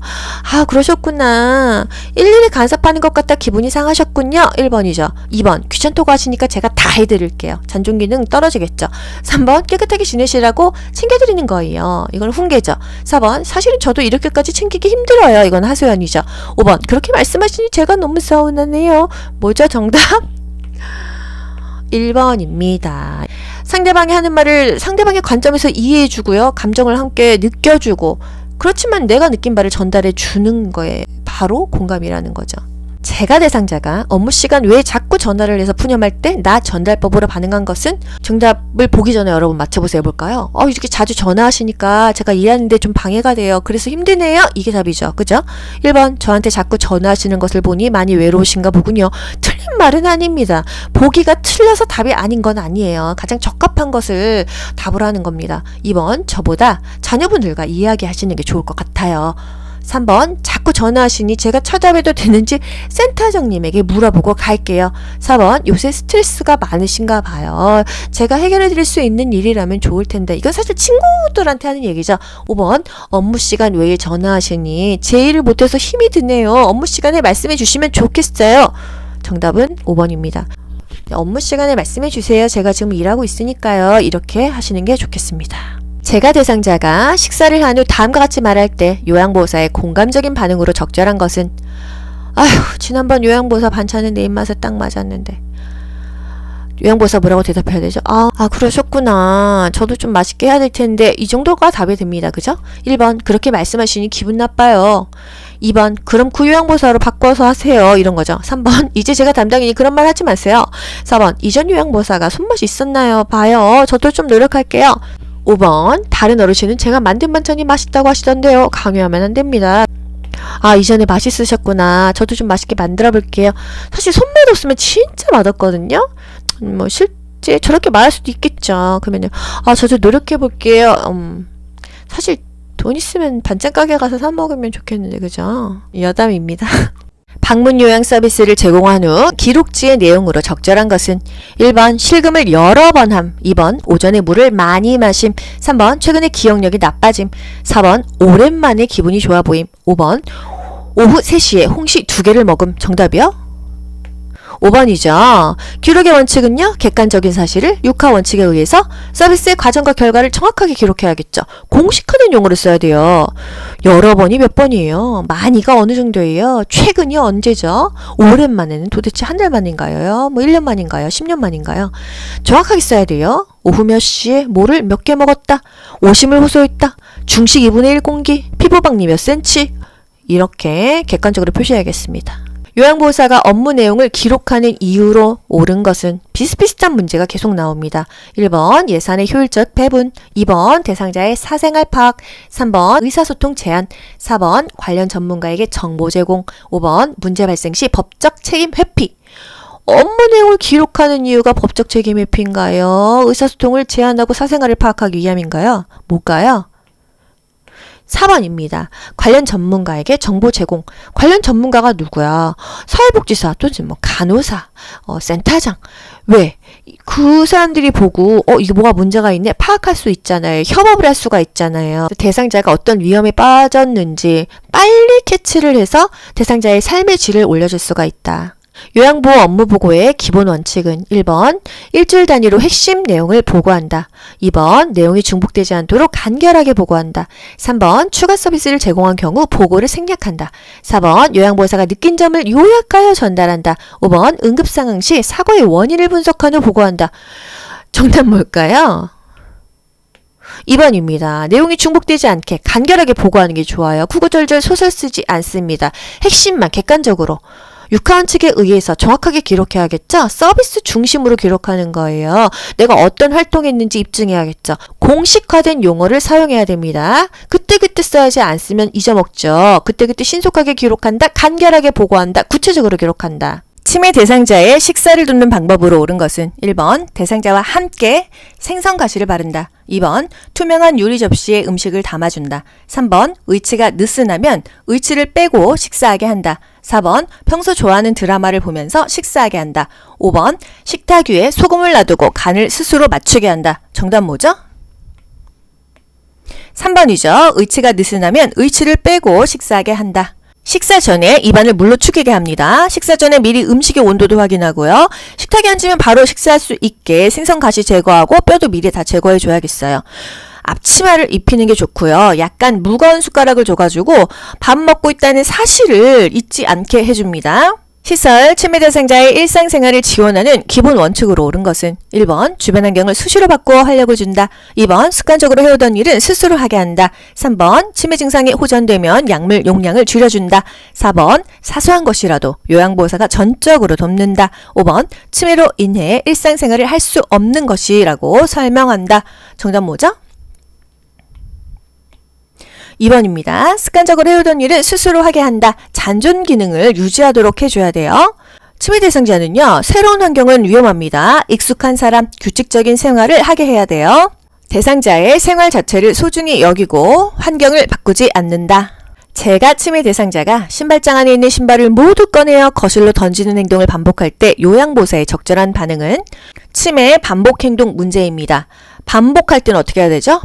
아 그러셨구나. 일일이 간섭하는 것 같다 기분이 상하셨군요. 1번이죠. 2번 귀찮다고 하시니까 제가 다 해드릴게요. 잔존 기능 떨어지겠죠. 3번 깨끗하게 지내시라고 챙겨드리는 거예요. 이건 훈계죠. 4번 사실은 저도 이렇게까지 챙기기 힘들어요. 이건 하소연이죠. 5번 그렇게 말씀하시니 제가 너무 서운하네요. 뭐죠 정답? 1번입니다. 상대방이 하는 말을 상대방의 관점에서 이해해주고요. 감정을 함께 느껴주고 그렇지만 내가 느낀 바를 전달해 주는 거에 바로 공감이라는 거죠. 제가 대상자가 업무 시간 외에 자꾸 전화를 해서 푸념할 때 나 전달법으로 반응한 것은 정답을 보기 전에 여러분 맞춰보세요. 볼까요? 이렇게 자주 전화하시니까 제가 일하는데 좀 방해가 돼요. 그래서 힘드네요. 이게 답이죠. 그죠? 1번 저한테 자꾸 전화하시는 것을 보니 많이 외로우신가 보군요. 틀린 말은 아닙니다. 보기가 틀려서 답이 아닌 건 아니에요. 가장 적합한 것을 답으로 하는 겁니다. 2번 저보다 자녀분들과 이야기하시는 게 좋을 것 같아요. 3번 자꾸 전화하시니 제가 찾아뵈도 되는지 센터장님에게 물어보고 갈게요. 4번 요새 스트레스가 많으신가 봐요. 제가 해결해 드릴 수 있는 일이라면 좋을 텐데. 이건 사실 친구들한테 하는 얘기죠. 5번 업무 시간 외에 전화하시니 제 일을 못해서 힘이 드네요. 업무 시간에 말씀해 주시면 좋겠어요. 정답은 5번입니다. 업무 시간에 말씀해 주세요. 제가 지금 일하고 있으니까요. 이렇게 하시는 게 좋겠습니다. 제가 대상자가 식사를 한 후 다음과 같이 말할 때 요양보호사의 공감적인 반응으로 적절한 것은 아휴, 지난번 요양보사 반찬은 내 입맛에 딱 맞았는데. 요양보사 뭐라고 대답해야 되죠? 그러셨구나. 저도 좀 맛있게 해야 될 텐데. 이 정도가 답이 됩니다. 그죠? 1번, 그렇게 말씀하시니 기분 나빠요. 2번, 그럼 그 요양보사로 바꿔서 하세요. 이런 거죠. 3번, 이제 제가 담당이니 그런 말 하지 마세요. 4번, 이전 요양보사가 손맛이 있었나요? 봐요. 저도 좀 노력할게요. 5번, 다른 어르신은 제가 만든 반찬이 맛있다고 하시던데요. 강요하면 안 됩니다. 이전에 맛있으셨구나. 저도 좀 맛있게 만들어 볼게요. 사실 손맛 없으면 진짜 맛없거든요. 실제 저렇게 말할 수도 있겠죠. 그러면요, 저도 노력해 볼게요. 사실 돈 있으면 반찬 가게 가서 사 먹으면 좋겠는데, 그죠? 여담입니다. 방문 요양 서비스를 제공한 후 기록지의 내용으로 적절한 것은 1번 실금을 여러 번 함, 2번 오전에 물을 많이 마심, 3번 최근에 기억력이 나빠짐, 4번 오랜만에 기분이 좋아 보임, 5번 오후 3시에 홍시 2개를 먹음. 정답이요? 5번이죠. 기록의 원칙은요, 객관적인 사실을 육하 원칙에 의해서 서비스의 과정과 결과를 정확하게 기록해야겠죠. 공식화된 용어를 써야 돼요. 여러 번이 몇 번이에요? 많이가 어느 정도예요? 최근이 언제죠? 오랜만에는 도대체 한 달 만인가요? 1년 만인가요? 10년 만인가요? 정확하게 써야 돼요. 오후 몇 시에 뭐를 몇 개 먹었다. 오심을 호소했다. 중식 2분의 1 공기. 피부박리 몇 센치. 이렇게 객관적으로 표시해야겠습니다. 요양보호사가 업무 내용을 기록하는 이유로 옳은 것은 비슷비슷한 문제가 계속 나옵니다. 1번 예산의 효율적 배분, 2번 대상자의 사생활 파악, 3번 의사소통 제한, 4번 관련 전문가에게 정보 제공, 5번 문제 발생 시 법적 책임 회피. 업무 내용을 기록하는 이유가 법적 책임 회피인가요? 의사소통을 제한하고 사생활을 파악하기 위함인가요? 뭘까요? 4번입니다. 관련 전문가에게 정보 제공. 관련 전문가가 누구야? 사회복지사 또는 간호사, 센터장. 왜? 그 사람들이 보고 이게 뭐가 문제가 있네? 파악할 수 있잖아요. 협업을 할 수가 있잖아요. 대상자가 어떤 위험에 빠졌는지 빨리 캐치를 해서 대상자의 삶의 질을 올려줄 수가 있다. 요양보호 업무보고의 기본 원칙은 1번 일주일 단위로 핵심 내용을 보고한다. 2번 내용이 중복되지 않도록 간결하게 보고한다. 3번 추가 서비스를 제공한 경우 보고를 생략한다. 4번 요양보호사가 느낀 점을 요약하여 전달한다. 5번 응급상황 시 사고의 원인을 분석한 후 보고한다. 정답 뭘까요? 2번입니다. 내용이 중복되지 않게 간결하게 보고하는 게 좋아요. 구구절절 소설 쓰지 않습니다. 핵심만 객관적으로. 육하원칙에 의해서 정확하게 기록해야겠죠? 서비스 중심으로 기록하는 거예요. 내가 어떤 활동했는지 입증해야겠죠. 공식화된 용어를 사용해야 됩니다. 그때그때 써야지 안 쓰면 잊어먹죠. 그때그때 신속하게 기록한다. 간결하게 보고한다. 구체적으로 기록한다. 치매 대상자의 식사를 돕는 방법으로 옳은 것은 1번 대상자와 함께 생선 가시를 바른다. 2번 투명한 유리 접시에 음식을 담아준다. 3번 의치가 느슨하면 의치를 빼고 식사하게 한다. 4번 평소 좋아하는 드라마를 보면서 식사하게 한다. 5번 식탁 위에 소금을 놔두고 간을 스스로 맞추게 한다. 정답 뭐죠? 3번이죠. 의치가 느슨하면 의치를 빼고 식사하게 한다. 식사 전에 입안을 물로 축이게 합니다. 식사 전에 미리 음식의 온도도 확인하고요. 식탁에 앉으면 바로 식사할 수 있게 생선 가시 제거하고 뼈도 미리 다 제거해 줘야겠어요. 앞치마를 입히는 게 좋고요. 약간 무거운 숟가락을 줘가지고 밥 먹고 있다는 사실을 잊지 않게 해줍니다. 시설, 치매 대상자의 일상생활을 지원하는 기본 원칙으로 옳은 것은 1번 주변 환경을 수시로 바꾸어 활력을 준다. 2번 습관적으로 해오던 일은 스스로 하게 한다. 3번 치매 증상이 호전되면 약물 용량을 줄여준다. 4번 사소한 것이라도 요양보호사가 전적으로 돕는다. 5번 치매로 인해 일상생활을 할 수 없는 것이라고 설명한다. 정답 뭐죠? 2번입니다. 습관적으로 해오던 일은 스스로 하게 한다. 잔존 기능을 유지하도록 해줘야 돼요. 치매 대상자는요. 새로운 환경은 위험합니다. 익숙한 사람, 규칙적인 생활을 하게 해야 돼요. 대상자의 생활 자체를 소중히 여기고 환경을 바꾸지 않는다. 제가 치매 대상자가 신발장 안에 있는 신발을 모두 꺼내어 거실로 던지는 행동을 반복할 때 요양보호사의 적절한 반응은 치매 반복 행동 문제입니다. 반복할 때는 어떻게 해야 되죠?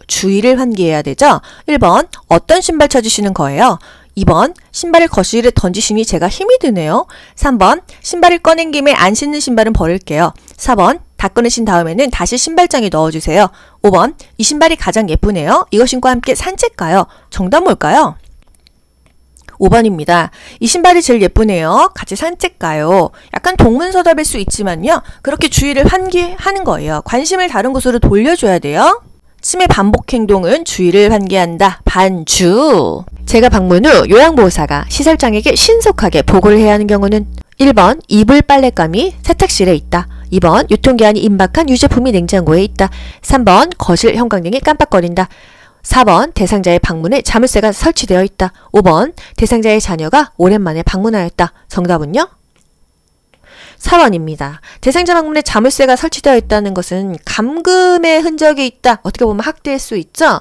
주의를 환기해야 되죠? 1번, 어떤 신발 찾으시는 거예요? 2번, 신발을 거실에 던지시니 제가 힘이 드네요. 3번, 신발을 꺼낸 김에 안 신는 신발은 버릴게요. 4번, 다 꺼내신 다음에는 다시 신발장에 넣어주세요. 5번, 이 신발이 가장 예쁘네요. 이거 신고 함께 산책 가요. 정답 뭘까요? 5번입니다. 이 신발이 제일 예쁘네요. 같이 산책 가요. 약간 동문서답일 수 있지만요. 그렇게 주의를 환기하는 거예요. 관심을 다른 곳으로 돌려줘야 돼요. 치매 반복 행동은 주의를 환기한다. 반주. 제가 방문 후 요양보호사가 시설장에게 신속하게 보고를 해야 하는 경우는 1번 이불 빨랫감이 세탁실에 있다. 2번 유통기한이 임박한 유제품이 냉장고에 있다. 3번 거실 형광등이 깜빡거린다. 4번 대상자의 방문에 자물쇠가 설치되어 있다. 5번 대상자의 자녀가 오랜만에 방문하였다. 정답은요? 4번입니다. 대상자 방문에 자물쇠가 설치되어 있다는 것은 감금의 흔적이 있다. 어떻게 보면 학대일 수 있죠?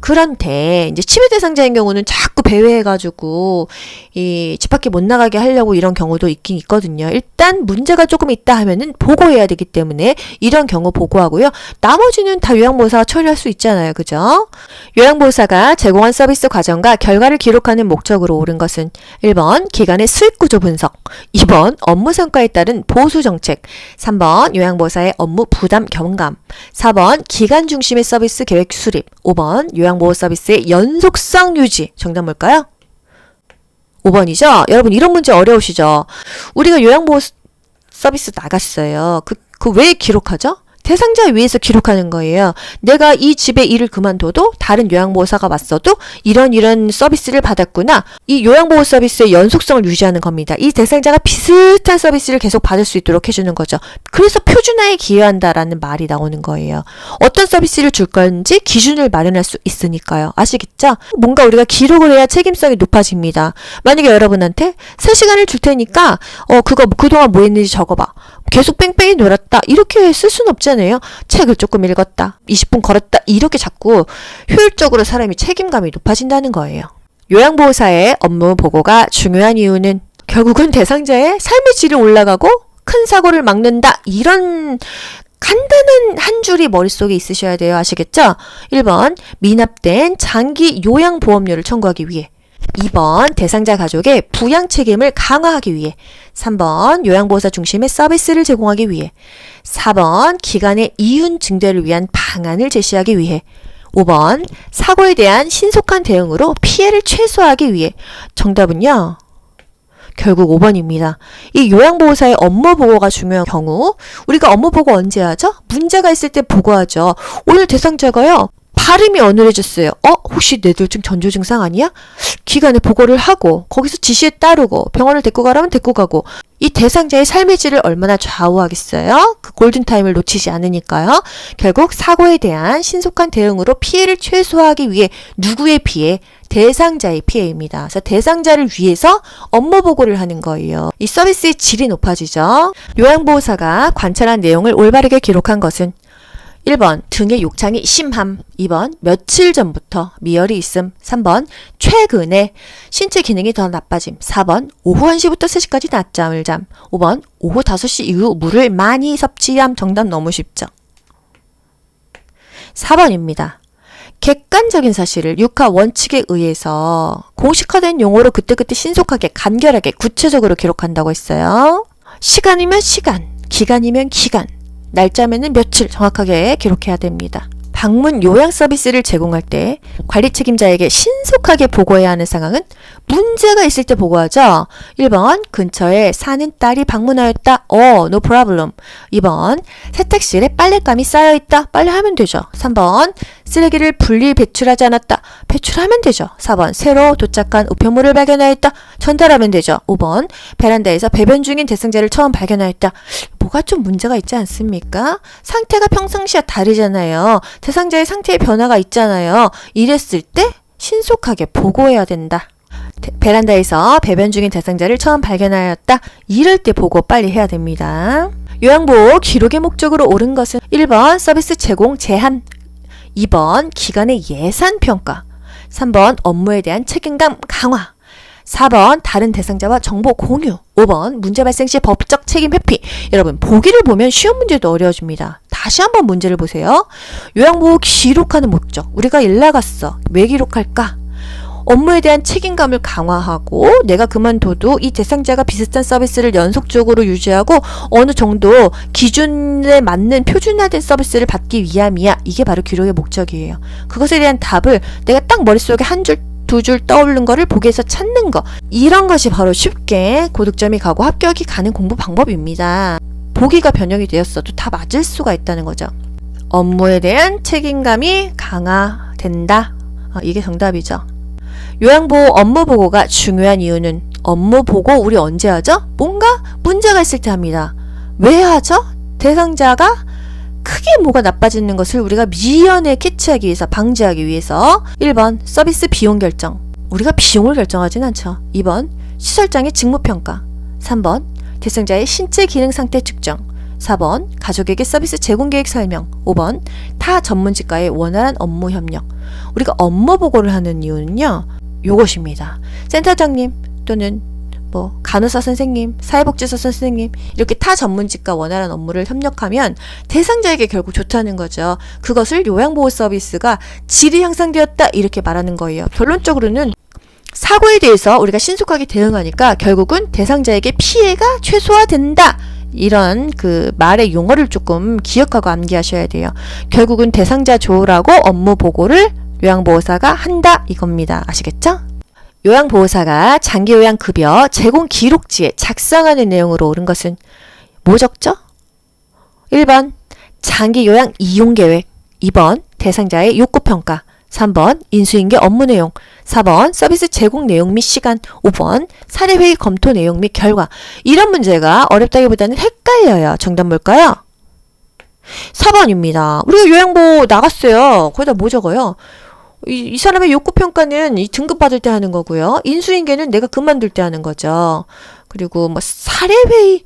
그런데 이제 치매 대상자인 경우는 자꾸 배회해가지고 이 집 밖에 못 나가게 하려고 이런 경우도 있긴 있거든요. 일단 문제가 조금 있다 하면은 보고해야 되기 때문에 이런 경우 보고하고요. 나머지는 다 요양보호사가 처리할 수 있잖아요. 그죠? 요양보호사가 제공한 서비스 과정과 결과를 기록하는 목적으로 옳은 것은 1번 기관의 수익 구조 분석, 2번 업무 성과에 따른 보수 정책, 3번 요양보호사의 업무 부담 경감, 4번 기관 중심의 서비스 계획 수립, 5번 요양보호 서비스의 연속성 유지. 정답 뭘까요? 5번이죠? 여러분 이런 문제 어려우시죠? 우리가 요양보호 서비스 나갔어요. 그 왜 기록하죠? 대상자 위해서 기록하는 거예요. 내가 이 집에 일을 그만둬도 다른 요양보호사가 왔어도 이런 서비스를 받았구나. 이 요양보호 서비스의 연속성을 유지하는 겁니다. 이 대상자가 비슷한 서비스를 계속 받을 수 있도록 해주는 거죠. 그래서 표준화에 기여한다라는 말이 나오는 거예요. 어떤 서비스를 줄 건지 기준을 마련할 수 있으니까요. 아시겠죠? 뭔가 우리가 기록을 해야 책임성이 높아집니다. 만약에 여러분한테 3시간을 줄 테니까 그거 그동안 뭐 했는지 적어봐. 계속 뺑뺑이 놀았다. 이렇게 쓸 수는 없잖아요. 책을 조금 읽었다. 20분 걸었다. 이렇게 자꾸 효율적으로 사람이 책임감이 높아진다는 거예요. 요양보호사의 업무 보고가 중요한 이유는 결국은 대상자의 삶의 질이 올라가고 큰 사고를 막는다. 이런 간단한 한 줄이 머릿속에 있으셔야 돼요. 아시겠죠? 1번 미납된 장기 요양보험료를 청구하기 위해, 2번 대상자 가족의 부양 책임을 강화하기 위해, 3번 요양보호사 중심의 서비스를 제공하기 위해, 4번 기관의 이윤 증대를 위한 방안을 제시하기 위해, 5번 사고에 대한 신속한 대응으로 피해를 최소화하기 위해. 정답은요? 결국 5번입니다. 이 요양보호사의 업무 보고가 중요한 경우, 우리가 업무 보고 언제 하죠? 문제가 있을 때 보고하죠. 오늘 대상자가요, 발음이 어눌해졌어요. 혹시 뇌졸중 전조 증상 아니야? 기관에 보고를 하고 거기서 지시에 따르고 병원을 데리고 가라면 데리고 가고. 이 대상자의 삶의 질을 얼마나 좌우하겠어요? 그 골든타임을 놓치지 않으니까요. 결국 사고에 대한 신속한 대응으로 피해를 최소화하기 위해. 누구의 피해? 대상자의 피해입니다. 그래서 대상자를 위해서 업무 보고를 하는 거예요. 이 서비스의 질이 높아지죠. 요양보호사가 관찰한 내용을 올바르게 기록한 것은 1번 등의 욕창이 심함, 2번 며칠 전부터 미열이 있음, 3번 최근에 신체 기능이 더 나빠짐, 4번 오후 1시부터 3시까지 낮잠을 잠, 5번 오후 5시 이후 물을 많이 섭취함. 정답 너무 쉽죠? 4번입니다. 객관적인 사실을 육하 원칙에 의해서 공식화된 용어로 그때그때 신속하게 간결하게 구체적으로 기록한다고 했어요. 시간이면 시간, 기간이면 기간, 날짜면은 며칠 정확하게 기록해야 됩니다. 방문 요양 서비스를 제공할 때 관리 책임자에게 신속하게 보고해야 하는 상황은 문제가 있을 때 보고하죠. 1번 근처에 사는 딸이 방문하였다. no problem. 2번 세탁실에 빨랫감이 쌓여있다. 빨래하면 되죠. 3번 쓰레기를 분리 배출하지 않았다. 배출하면 되죠. 4번 새로 도착한 우편물을 발견하였다. 전달하면 되죠. 5번 베란다에서 배변 중인 대상자를 처음 발견하였다. 뭐가 좀 문제가 있지 않습니까? 상태가 평상시와 다르잖아요. 대상자의 상태에 변화가 있잖아요. 이랬을 때 신속하게 보고해야 된다. 베란다에서 배변 중인 대상자를 처음 발견하였다. 이럴 때 보고 빨리 해야 됩니다. 요양보호 기록의 목적으로 옳은 것은 1번 서비스 제공 제한, 2번 기관의 예산 평가, 3번 업무에 대한 책임감 강화, 4번 다른 대상자와 정보 공유, 5번 문제 발생 시 법적 책임 회피. 여러분 보기를 보면 쉬운 문제도 어려워집니다. 다시 한번 문제를 보세요. 요양보호 기록하는 목적. 우리가 일 나갔어. 왜 기록할까? 업무에 대한 책임감을 강화하고 내가 그만둬도 이 대상자가 비슷한 서비스를 연속적으로 유지하고 어느 정도 기준에 맞는 표준화된 서비스를 받기 위함이야. 이게 바로 기록의 목적이에요. 그것에 대한 답을 내가 딱 머릿속에 한 줄 두 줄 떠오르는 거를 보기에서 찾는 거. 이런 것이 바로 쉽게 고득점이 가고 합격이 가는 공부 방법입니다. 보기가 변형이 되었어도 다 맞을 수가 있다는 거죠. 업무에 대한 책임감이 강화된다. 이게 정답이죠. 요양보호 업무 보고가 중요한 이유는 업무 보고 우리 언제 하죠? 뭔가 문제가 있을 때 합니다. 왜 하죠? 대상자가 크게 뭐가 나빠지는 것을 우리가 미연에 캐치하기 위해서, 방지하기 위해서. 1번 서비스 비용 결정. 우리가 비용을 결정하진 않죠. 2번 시설장의 직무평가. 3번 대상자의 신체 기능 상태 측정. 4번 가족에게 서비스 제공 계획 설명. 5번 타 전문직과의 원활한 업무 협력. 우리가 업무 보고를 하는 이유는요, 요것입니다. 센터장님 또는 간호사 선생님, 사회복지사 선생님, 이렇게 타 전문직과 원활한 업무를 협력하면 대상자에게 결국 좋다는 거죠. 그것을 요양보호 서비스가 질이 향상되었다 이렇게 말하는 거예요. 결론적으로는 사고에 대해서 우리가 신속하게 대응하니까 결국은 대상자에게 피해가 최소화된다. 이런 그 말의 용어를 조금 기억하고 암기하셔야 돼요. 결국은 대상자 조우라고 업무 보고를 요양보호사가 한다 이겁니다. 아시겠죠? 요양보호사가 장기요양급여 제공 기록지에 작성하는 내용으로 옳은 것은 뭐 적죠? 1번 장기요양 이용계획. 2번 대상자의 욕구평가. 3번 인수인계 업무 내용. 4번 서비스 제공 내용 및 시간. 5번 사례회의 검토 내용 및 결과. 이런 문제가 어렵다기보다는 헷갈려요. 정답 뭘까요? 4번입니다. 우리가 요양보호 나갔어요. 거기다 뭐 적어요? 이 사람의 욕구평가는 이 등급받을 때 하는 거고요. 인수인계는 내가 그만둘 때 하는 거죠. 그리고 사례회의,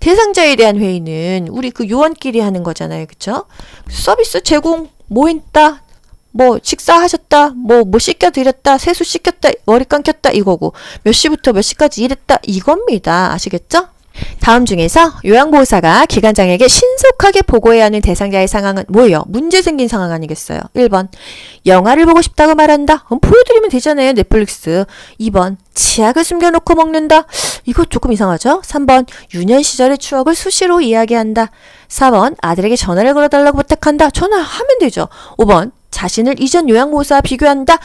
대상자에 대한 회의는 우리 그 요원끼리 하는 거잖아요. 그쵸? 서비스 제공, 뭐 했다, 식사하셨다, 뭐 씻겨드렸다, 세수 씻겼다, 머리 감겼다 이거고, 몇 시부터 몇 시까지 일했다 이겁니다. 아시겠죠? 다음 중에서 요양보호사가 기관장에게 신속하게 보고해야 하는 대상자의 상황은 뭐예요? 문제 생긴 상황 아니겠어요? 1번 영화를 보고 싶다고 말한다. 그럼 보여드리면 되잖아요. 넷플릭스. 2번 치약을 숨겨놓고 먹는다. 이거 조금 이상하죠? 3번 유년 시절의 추억을 수시로 이야기한다. 4번 아들에게 전화를 걸어달라고 부탁한다. 전화하면 되죠. 5번 자신을 이전 요양보호사와 비교한다.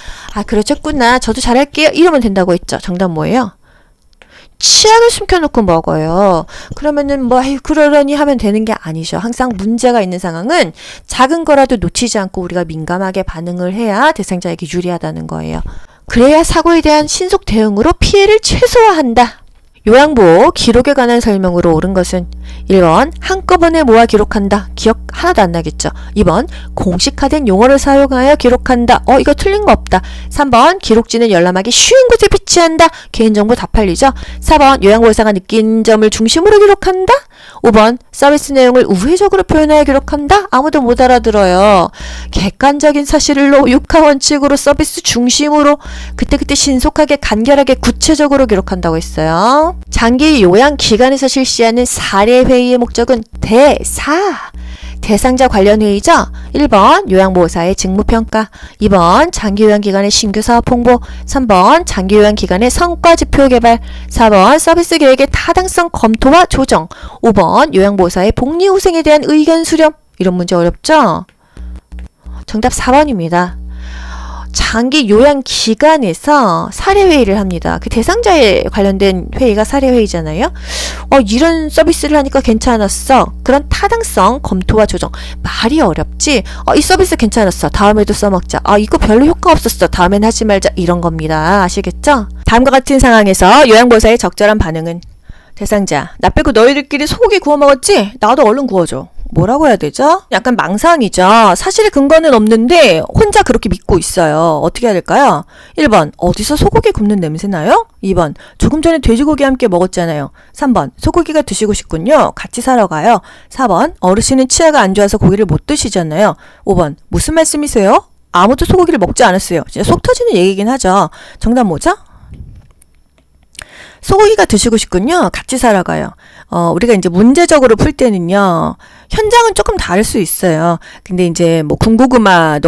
그러셨구나. 저도 잘할게요. 이러면 된다고 했죠. 정답 뭐예요? 치약을 숨겨놓고 먹어요. 그러면은 그러려니 하면 되는 게 아니죠. 항상 문제가 있는 상황은 작은 거라도 놓치지 않고 우리가 민감하게 반응을 해야 대상자에게 유리하다는 거예요. 그래야 사고에 대한 신속 대응으로 피해를 최소화한다. 요양보호 기록에 관한 설명으로 옳은 것은 1번 한꺼번에 모아 기록한다. 기억 하나도 안 나겠죠. 2번 공식화된 용어를 사용하여 기록한다. 이거 틀린 거 없다. 3번 기록지는 열람하기 쉬운 곳에 비치한다. 개인정보 다 팔리죠. 4번 요양보호사가 느낀 점을 중심으로 기록한다. 5번 서비스 내용을 우회적으로 표현하여 기록한다. 아무도 못 알아들어요. 객관적인 사실로 육하원칙으로 서비스 중심으로 그때그때 신속하게 간결하게 구체적으로 기록한다고 했어요. 장기 요양 기관에서 실시하는 사례회의의 목적은 대상자 관련 회의죠. 1번 요양보호사의 직무평가. 2번 장기요양기관의 신규 사업 홍보. 3번 장기요양기관의 성과지표 개발. 4번 서비스 계획의 타당성 검토와 조정. 5번 요양보호사의 복리후생에 대한 의견 수렴. 이런 문제 어렵죠? 정답 4번입니다. 장기 요양 기관에서 사례회의를 합니다. 그 대상자에 관련된 회의가 사례회의잖아요. 이런 서비스를 하니까 괜찮았어. 그런 타당성 검토와 조정. 말이 어렵지. 이 서비스 괜찮았어. 다음에도 써먹자. 이거 별로 효과 없었어. 다음엔 하지 말자. 이런 겁니다. 아시겠죠? 다음과 같은 상황에서 요양보호사의 적절한 반응은 대상자, 나 빼고 너희들끼리 소고기 구워 먹었지? 나도 얼른 구워줘. 뭐라고 해야 되죠? 약간 망상이죠. 사실의 근거는 없는데 혼자 그렇게 믿고 있어요. 어떻게 해야 될까요? 1번 어디서 소고기 굽는 냄새 나요? 2번 조금 전에 돼지고기 함께 먹었잖아요. 3번 소고기가 드시고 싶군요. 같이 사러 가요. 4번 어르신은 치아가 안 좋아서 고기를 못 드시잖아요. 5번 무슨 말씀이세요? 아무도 소고기를 먹지 않았어요. 진짜 속 터지는 얘기긴 하죠. 정답 뭐죠? 소고기가 드시고 싶군요. 같이 사러 가요. 우리가 이제 문제적으로 풀 때는요, 현장은 조금 다를 수 있어요. 근데 이제 군고구마,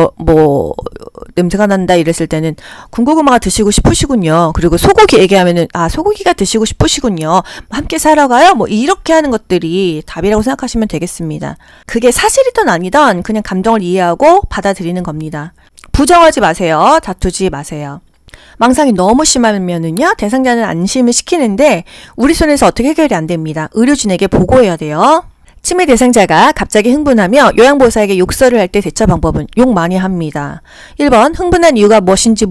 냄새가 난다 이랬을 때는 군고구마가 드시고 싶으시군요. 그리고 소고기 얘기하면은, 소고기가 드시고 싶으시군요. 함께 사러 가요? 이렇게 하는 것들이 답이라고 생각하시면 되겠습니다. 그게 사실이든 아니든 그냥 감정을 이해하고 받아들이는 겁니다. 부정하지 마세요. 다투지 마세요. 망상이 너무 심하면은요, 대상자는 안심을 시키는데 우리 손에서 어떻게 해결이 안 됩니다. 의료진에게 보고해야 돼요. 치매 대상자가 갑자기 흥분하며 요양보호사에게 욕설을 할 때 대처 방법은 욕 많이 합니다. 1번, 흥분한 이유가 무엇인지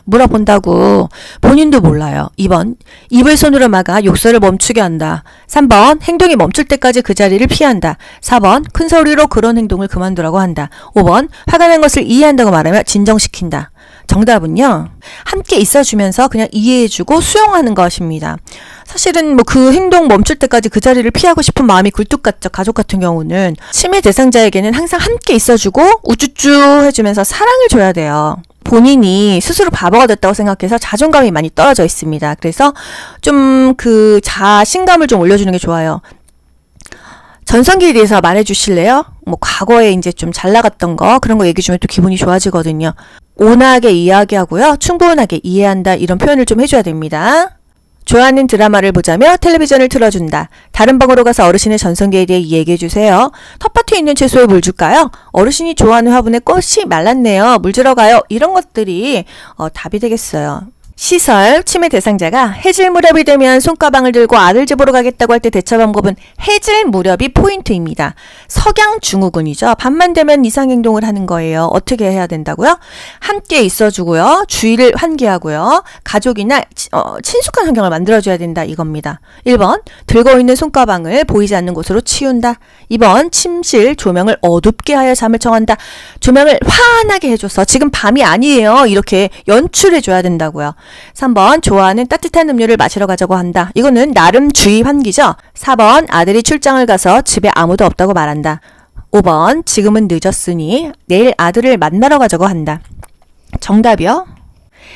물어본다고 본인도 몰라요. 2번, 입을 손으로 막아 욕설을 멈추게 한다. 3번, 행동이 멈출 때까지 그 자리를 피한다. 4번, 큰 소리로 그런 행동을 그만두라고 한다. 5번, 화가 난 것을 이해한다고 말하며 진정시킨다. 정답은요, 함께 있어주면서 그냥 이해해주고 수용하는 것입니다. 사실은 뭐 그 행동 멈출 때까지 그 자리를 피하고 싶은 마음이 굴뚝 같죠. 가족 같은 경우는 치매 대상자에게는 항상 함께 있어주고 우쭈쭈 해주면서 사랑을 줘야 돼요. 본인이 스스로 바보가 됐다고 생각해서 자존감이 많이 떨어져 있습니다. 그래서 좀 그 자신감을 좀 올려주는 게 좋아요. 전성기에 대해서 말해주실래요? 뭐 과거에 이제 좀 잘 나갔던 거 그런 거 얘기해주면 또 기분이 좋아지거든요. 온화하게 이야기하고요. 충분하게 이해한다 이런 표현을 좀 해줘야 됩니다. 좋아하는 드라마를 보자며 텔레비전을 틀어준다. 다른 방으로 가서 어르신의 전성기에 대해 얘기해주세요. 텃밭에 있는 채소에 물 줄까요? 어르신이 좋아하는 화분에 꽃이 말랐네요. 물 주러 가요. 이런 것들이 답이 되겠어요. 시설, 치매 대상자가 해질 무렵이 되면 손가방을 들고 아들 집으로 가겠다고 할 때 대처 방법은 해질 무렵이 포인트입니다. 석양 증후군이죠. 밤만 되면 이상행동을 하는 거예요. 어떻게 해야 된다고요? 함께 있어주고요. 주의를 환기하고요. 가족이나 친숙한 환경을 만들어줘야 된다 이겁니다. 1번, 들고 있는 손가방을 보이지 않는 곳으로 치운다. 2번, 침실 조명을 어둡게 하여 잠을 청한다. 조명을 환하게 해줘서 지금 밤이 아니에요. 이렇게 연출해줘야 된다고요. 3번, 좋아하는 따뜻한 음료를 마시러 가자고 한다. 이거는 나름 주의 환기죠. 4번, 아들이 출장을 가서 집에 아무도 없다고 말한다. 5번, 지금은 늦었으니 내일 아들을 만나러 가자고 한다. 정답이요?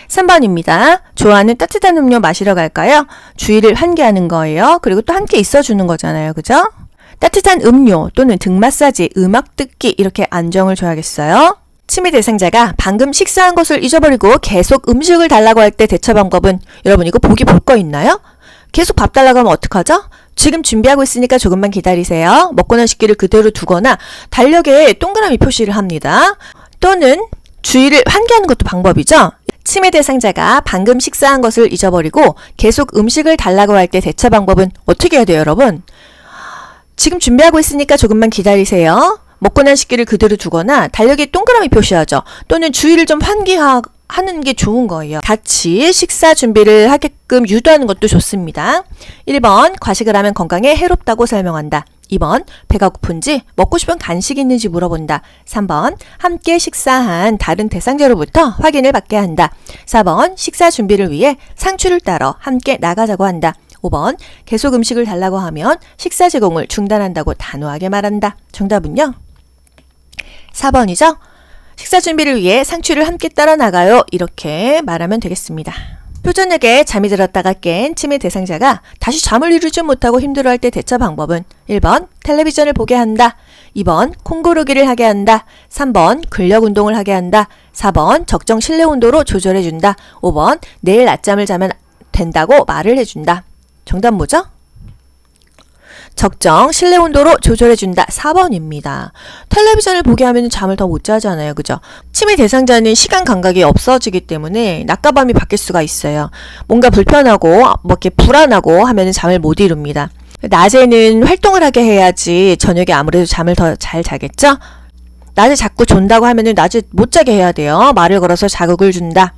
3번입니다. 좋아하는 따뜻한 음료 마시러 갈까요? 주의를 환기하는 거예요. 그리고 또 함께 있어주는 거잖아요. 그죠? 따뜻한 음료 또는 등 마사지, 음악 듣기 이렇게 안정을 줘야겠어요. 치매 대상자가 방금 식사한 것을 잊어버리고 계속 음식을 달라고 할 때 대처 방법은 여러분 이거 보기 볼 거 있나요? 계속 밥 달라고 하면 어떡하죠? 지금 준비하고 있으니까 조금만 기다리세요. 먹고 난 식기를 그대로 두거나 달력에 동그라미 표시를 합니다. 또는 주의를 환기하는 것도 방법이죠. 치매 대상자가 방금 식사한 것을 잊어버리고 계속 음식을 달라고 할 때 대처 방법은 어떻게 해야 돼요, 여러분? 지금 준비하고 있으니까 조금만 기다리세요. 먹고 난 식기를 그대로 두거나 달력에 동그라미 표시하죠. 또는 주의를 좀 환기하는 게 좋은 거예요. 같이 식사 준비를 하게끔 유도하는 것도 좋습니다. 1번, 과식을 하면 건강에 해롭다고 설명한다. 2번, 배가 고픈지 먹고 싶은 간식이 있는지 물어본다. 3번, 함께 식사한 다른 대상자로부터 확인을 받게 한다. 4번, 식사 준비를 위해 상추를 따러 함께 나가자고 한다. 5번, 계속 음식을 달라고 하면 식사 제공을 중단한다고 단호하게 말한다. 정답은요? 4번이죠? 식사 준비를 위해 상추를 함께 따라 나가요. 이렇게 말하면 되겠습니다. 초저녁에 잠이 들었다가 깬 치매 대상자가 다시 잠을 이루지 못하고 힘들어할 때 대처 방법은 1번, 텔레비전을 보게 한다. 2번, 콩고르기를 하게 한다. 3번, 근력 운동을 하게 한다. 4번, 적정 실내 온도로 조절해준다. 5번, 내일 낮잠을 자면 된다고 말을 해준다. 정답 뭐죠? 적정 실내 온도로 조절해준다. 4번입니다. 텔레비전을 보게 하면 잠을 더 못 자잖아요. 그죠? 치매 대상자는 시간 감각이 없어지기 때문에 낮과 밤이 바뀔 수가 있어요. 뭔가 불편하고 뭐 이렇게 불안하고 하면 잠을 못 이룹니다. 낮에는 활동을 하게 해야지 저녁에 아무래도 잠을 더 잘 자겠죠? 낮에 자꾸 존다고 하면은 낮에 못 자게 해야 돼요. 말을 걸어서 자극을 준다.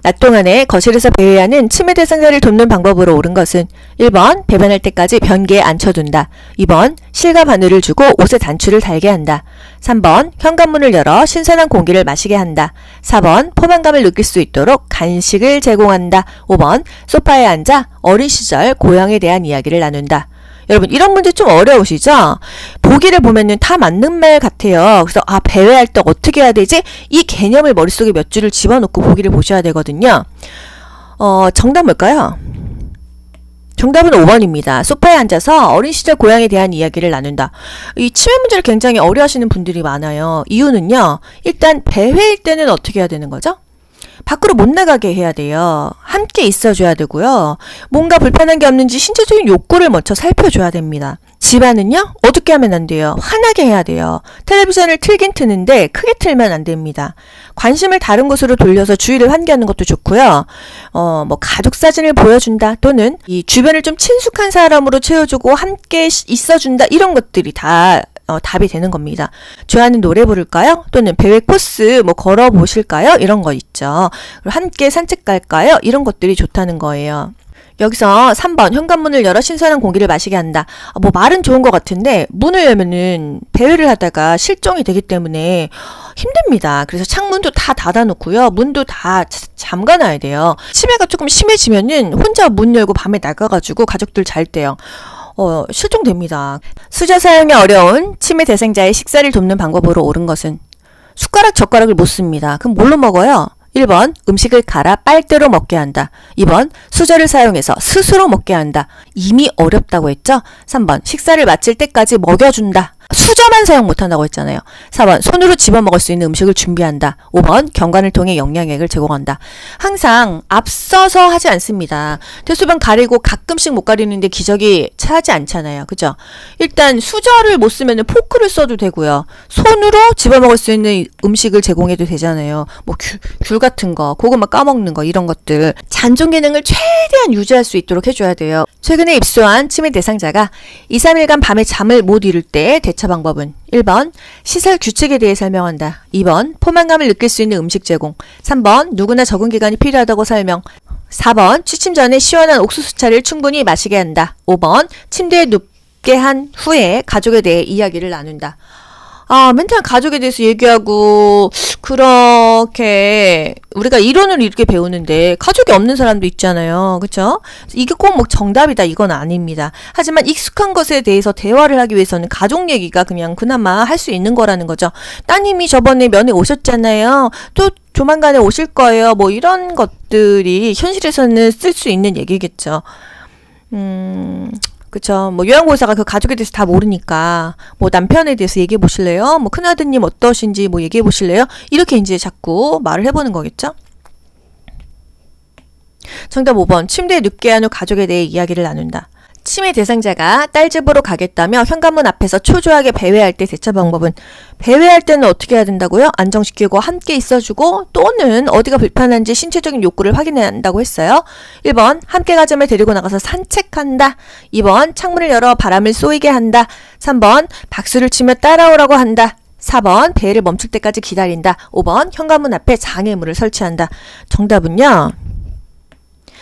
낮 동안에 거실에서 배회하는 치매 대상자를 돕는 방법으로 옳은 것은 1번, 배변할 때까지 변기에 앉혀둔다. 2번, 실과 바늘을 주고 옷에 단추를 달게 한다. 3번, 현관문을 열어 신선한 공기를 마시게 한다. 4번, 포만감을 느낄 수 있도록 간식을 제공한다. 5번, 소파에 앉아 어린 시절 고향에 대한 이야기를 나눈다. 여러분 이런 문제 좀 어려우시죠? 보기를 보면은 다 맞는 말 같아요. 그래서 배회할 때 어떻게 해야 되지? 이 개념을 머릿속에 몇 줄을 집어넣고 보기를 보셔야 되거든요. 정답 뭘까요? 정답은 5번입니다. 소파에 앉아서 어린 시절 고향에 대한 이야기를 나눈다. 이 치매 문제를 굉장히 어려워하시는 분들이 많아요. 이유는요. 일단 배회일 때는 어떻게 해야 되는 거죠? 밖으로 못 나가게 해야 돼요. 함께 있어줘야 되고요. 뭔가 불편한 게 없는지 신체적인 욕구를 먼저 살펴줘야 됩니다. 집안은요? 어둡게 하면 안 돼요. 환하게 해야 돼요. 텔레비전을 틀긴 트는데 크게 틀면 안 됩니다. 관심을 다른 곳으로 돌려서 주의를 환기하는 것도 좋고요. 가족 사진을 보여준다 또는 이 주변을 좀 친숙한 사람으로 채워주고 함께 있어준다 이런 것들이 다 답이 되는 겁니다. 좋아하는 노래 부를까요? 또는 배회 코스 걸어보실까요? 이런 거 있죠. 그리고 함께 산책 갈까요? 이런 것들이 좋다는 거예요. 여기서 3번 현관문을 열어 신선한 공기를 마시게 한다. 말은 좋은 것 같은데 문을 열면은 배회를 하다가 실종이 되기 때문에 힘듭니다. 그래서 창문도 다 닫아놓고요. 문도 다 잠가놔야 돼요. 치매가 조금 심해지면은 혼자 문 열고 밤에 나가가지고 가족들 잘 때요. 실종됩니다. 수저 사용이 어려운 치매 대상자의 식사를 돕는 방법으로 옳은 것은 숟가락, 젓가락을 못 씁니다. 그럼 뭘로 먹어요? 1번 음식을 갈아 빨대로 먹게 한다. 2번 수저를 사용해서 스스로 먹게 한다. 이미 어렵다고 했죠? 3번 식사를 마칠 때까지 먹여준다. 수저만 사용 못한다고 했잖아요. 4번 손으로 집어먹을 수 있는 음식을 준비한다. 5번 경관을 통해 영양액을 제공한다. 항상 앞서서 하지 않습니다. 대소변 가리고 가끔씩 못 가리는데 기적이 차지 않잖아요. 그죠? 일단 수저를 못 쓰면 포크를 써도 되고요. 손으로 집어먹을 수 있는 음식을 제공해도 되잖아요. 귤 같은 거, 고구마 까먹는 거 이런 것들 잔존 기능을 최대한 유지할 수 있도록 해줘야 돼요. 최근에 입소한 치매 대상자가 2, 3일간 밤에 잠을 못 이룰 때 대처 방법은 1번 시설 규칙에 대해 설명한다. 2번 포만감을 느낄 수 있는 음식 제공. 3번 누구나 적응 기간이 필요하다고 설명. 4번 취침 전에 시원한 옥수수차를 충분히 마시게 한다. 5번 침대에 눕게 한 후에 가족에 대해 이야기를 나눈다. 맨날 가족에 대해서 얘기하고 그렇게 우리가 이론을 이렇게 배우는데 가족이 없는 사람도 있잖아요. 그렇죠? 이게 꼭 정답이다 이건 아닙니다. 하지만 익숙한 것에 대해서 대화를 하기 위해서는 가족 얘기가 그냥 그나마 할 수 있는 거라는 거죠. 따님이 저번에 면회 오셨잖아요. 또 조만간에 오실 거예요. 이런 것들이 현실에서는 쓸 수 있는 얘기겠죠. 그쵸. 요양보호사가 그 가족에 대해서 다 모르니까, 남편에 대해서 얘기해 보실래요? 큰아드님 어떠신지 얘기해 보실래요? 이렇게 이제 자꾸 말을 해보는 거겠죠? 정답 5번. 침대에 눕게 한 후 가족에 대해 이야기를 나눈다. 치매 대상자가 딸 집으로 가겠다며 현관문 앞에서 초조하게 배회할 때 대처 방법은 배회할 때는 어떻게 해야 된다고요? 안정시키고 함께 있어주고 또는 어디가 불편한지 신체적인 욕구를 확인해야 한다고 했어요. 1번 함께 가자며 데리고 나가서 산책한다. 2번 창문을 열어 바람을 쏘이게 한다. 3번 박수를 치며 따라오라고 한다. 4번 배를 멈출 때까지 기다린다. 5번 현관문 앞에 장애물을 설치한다. 정답은요.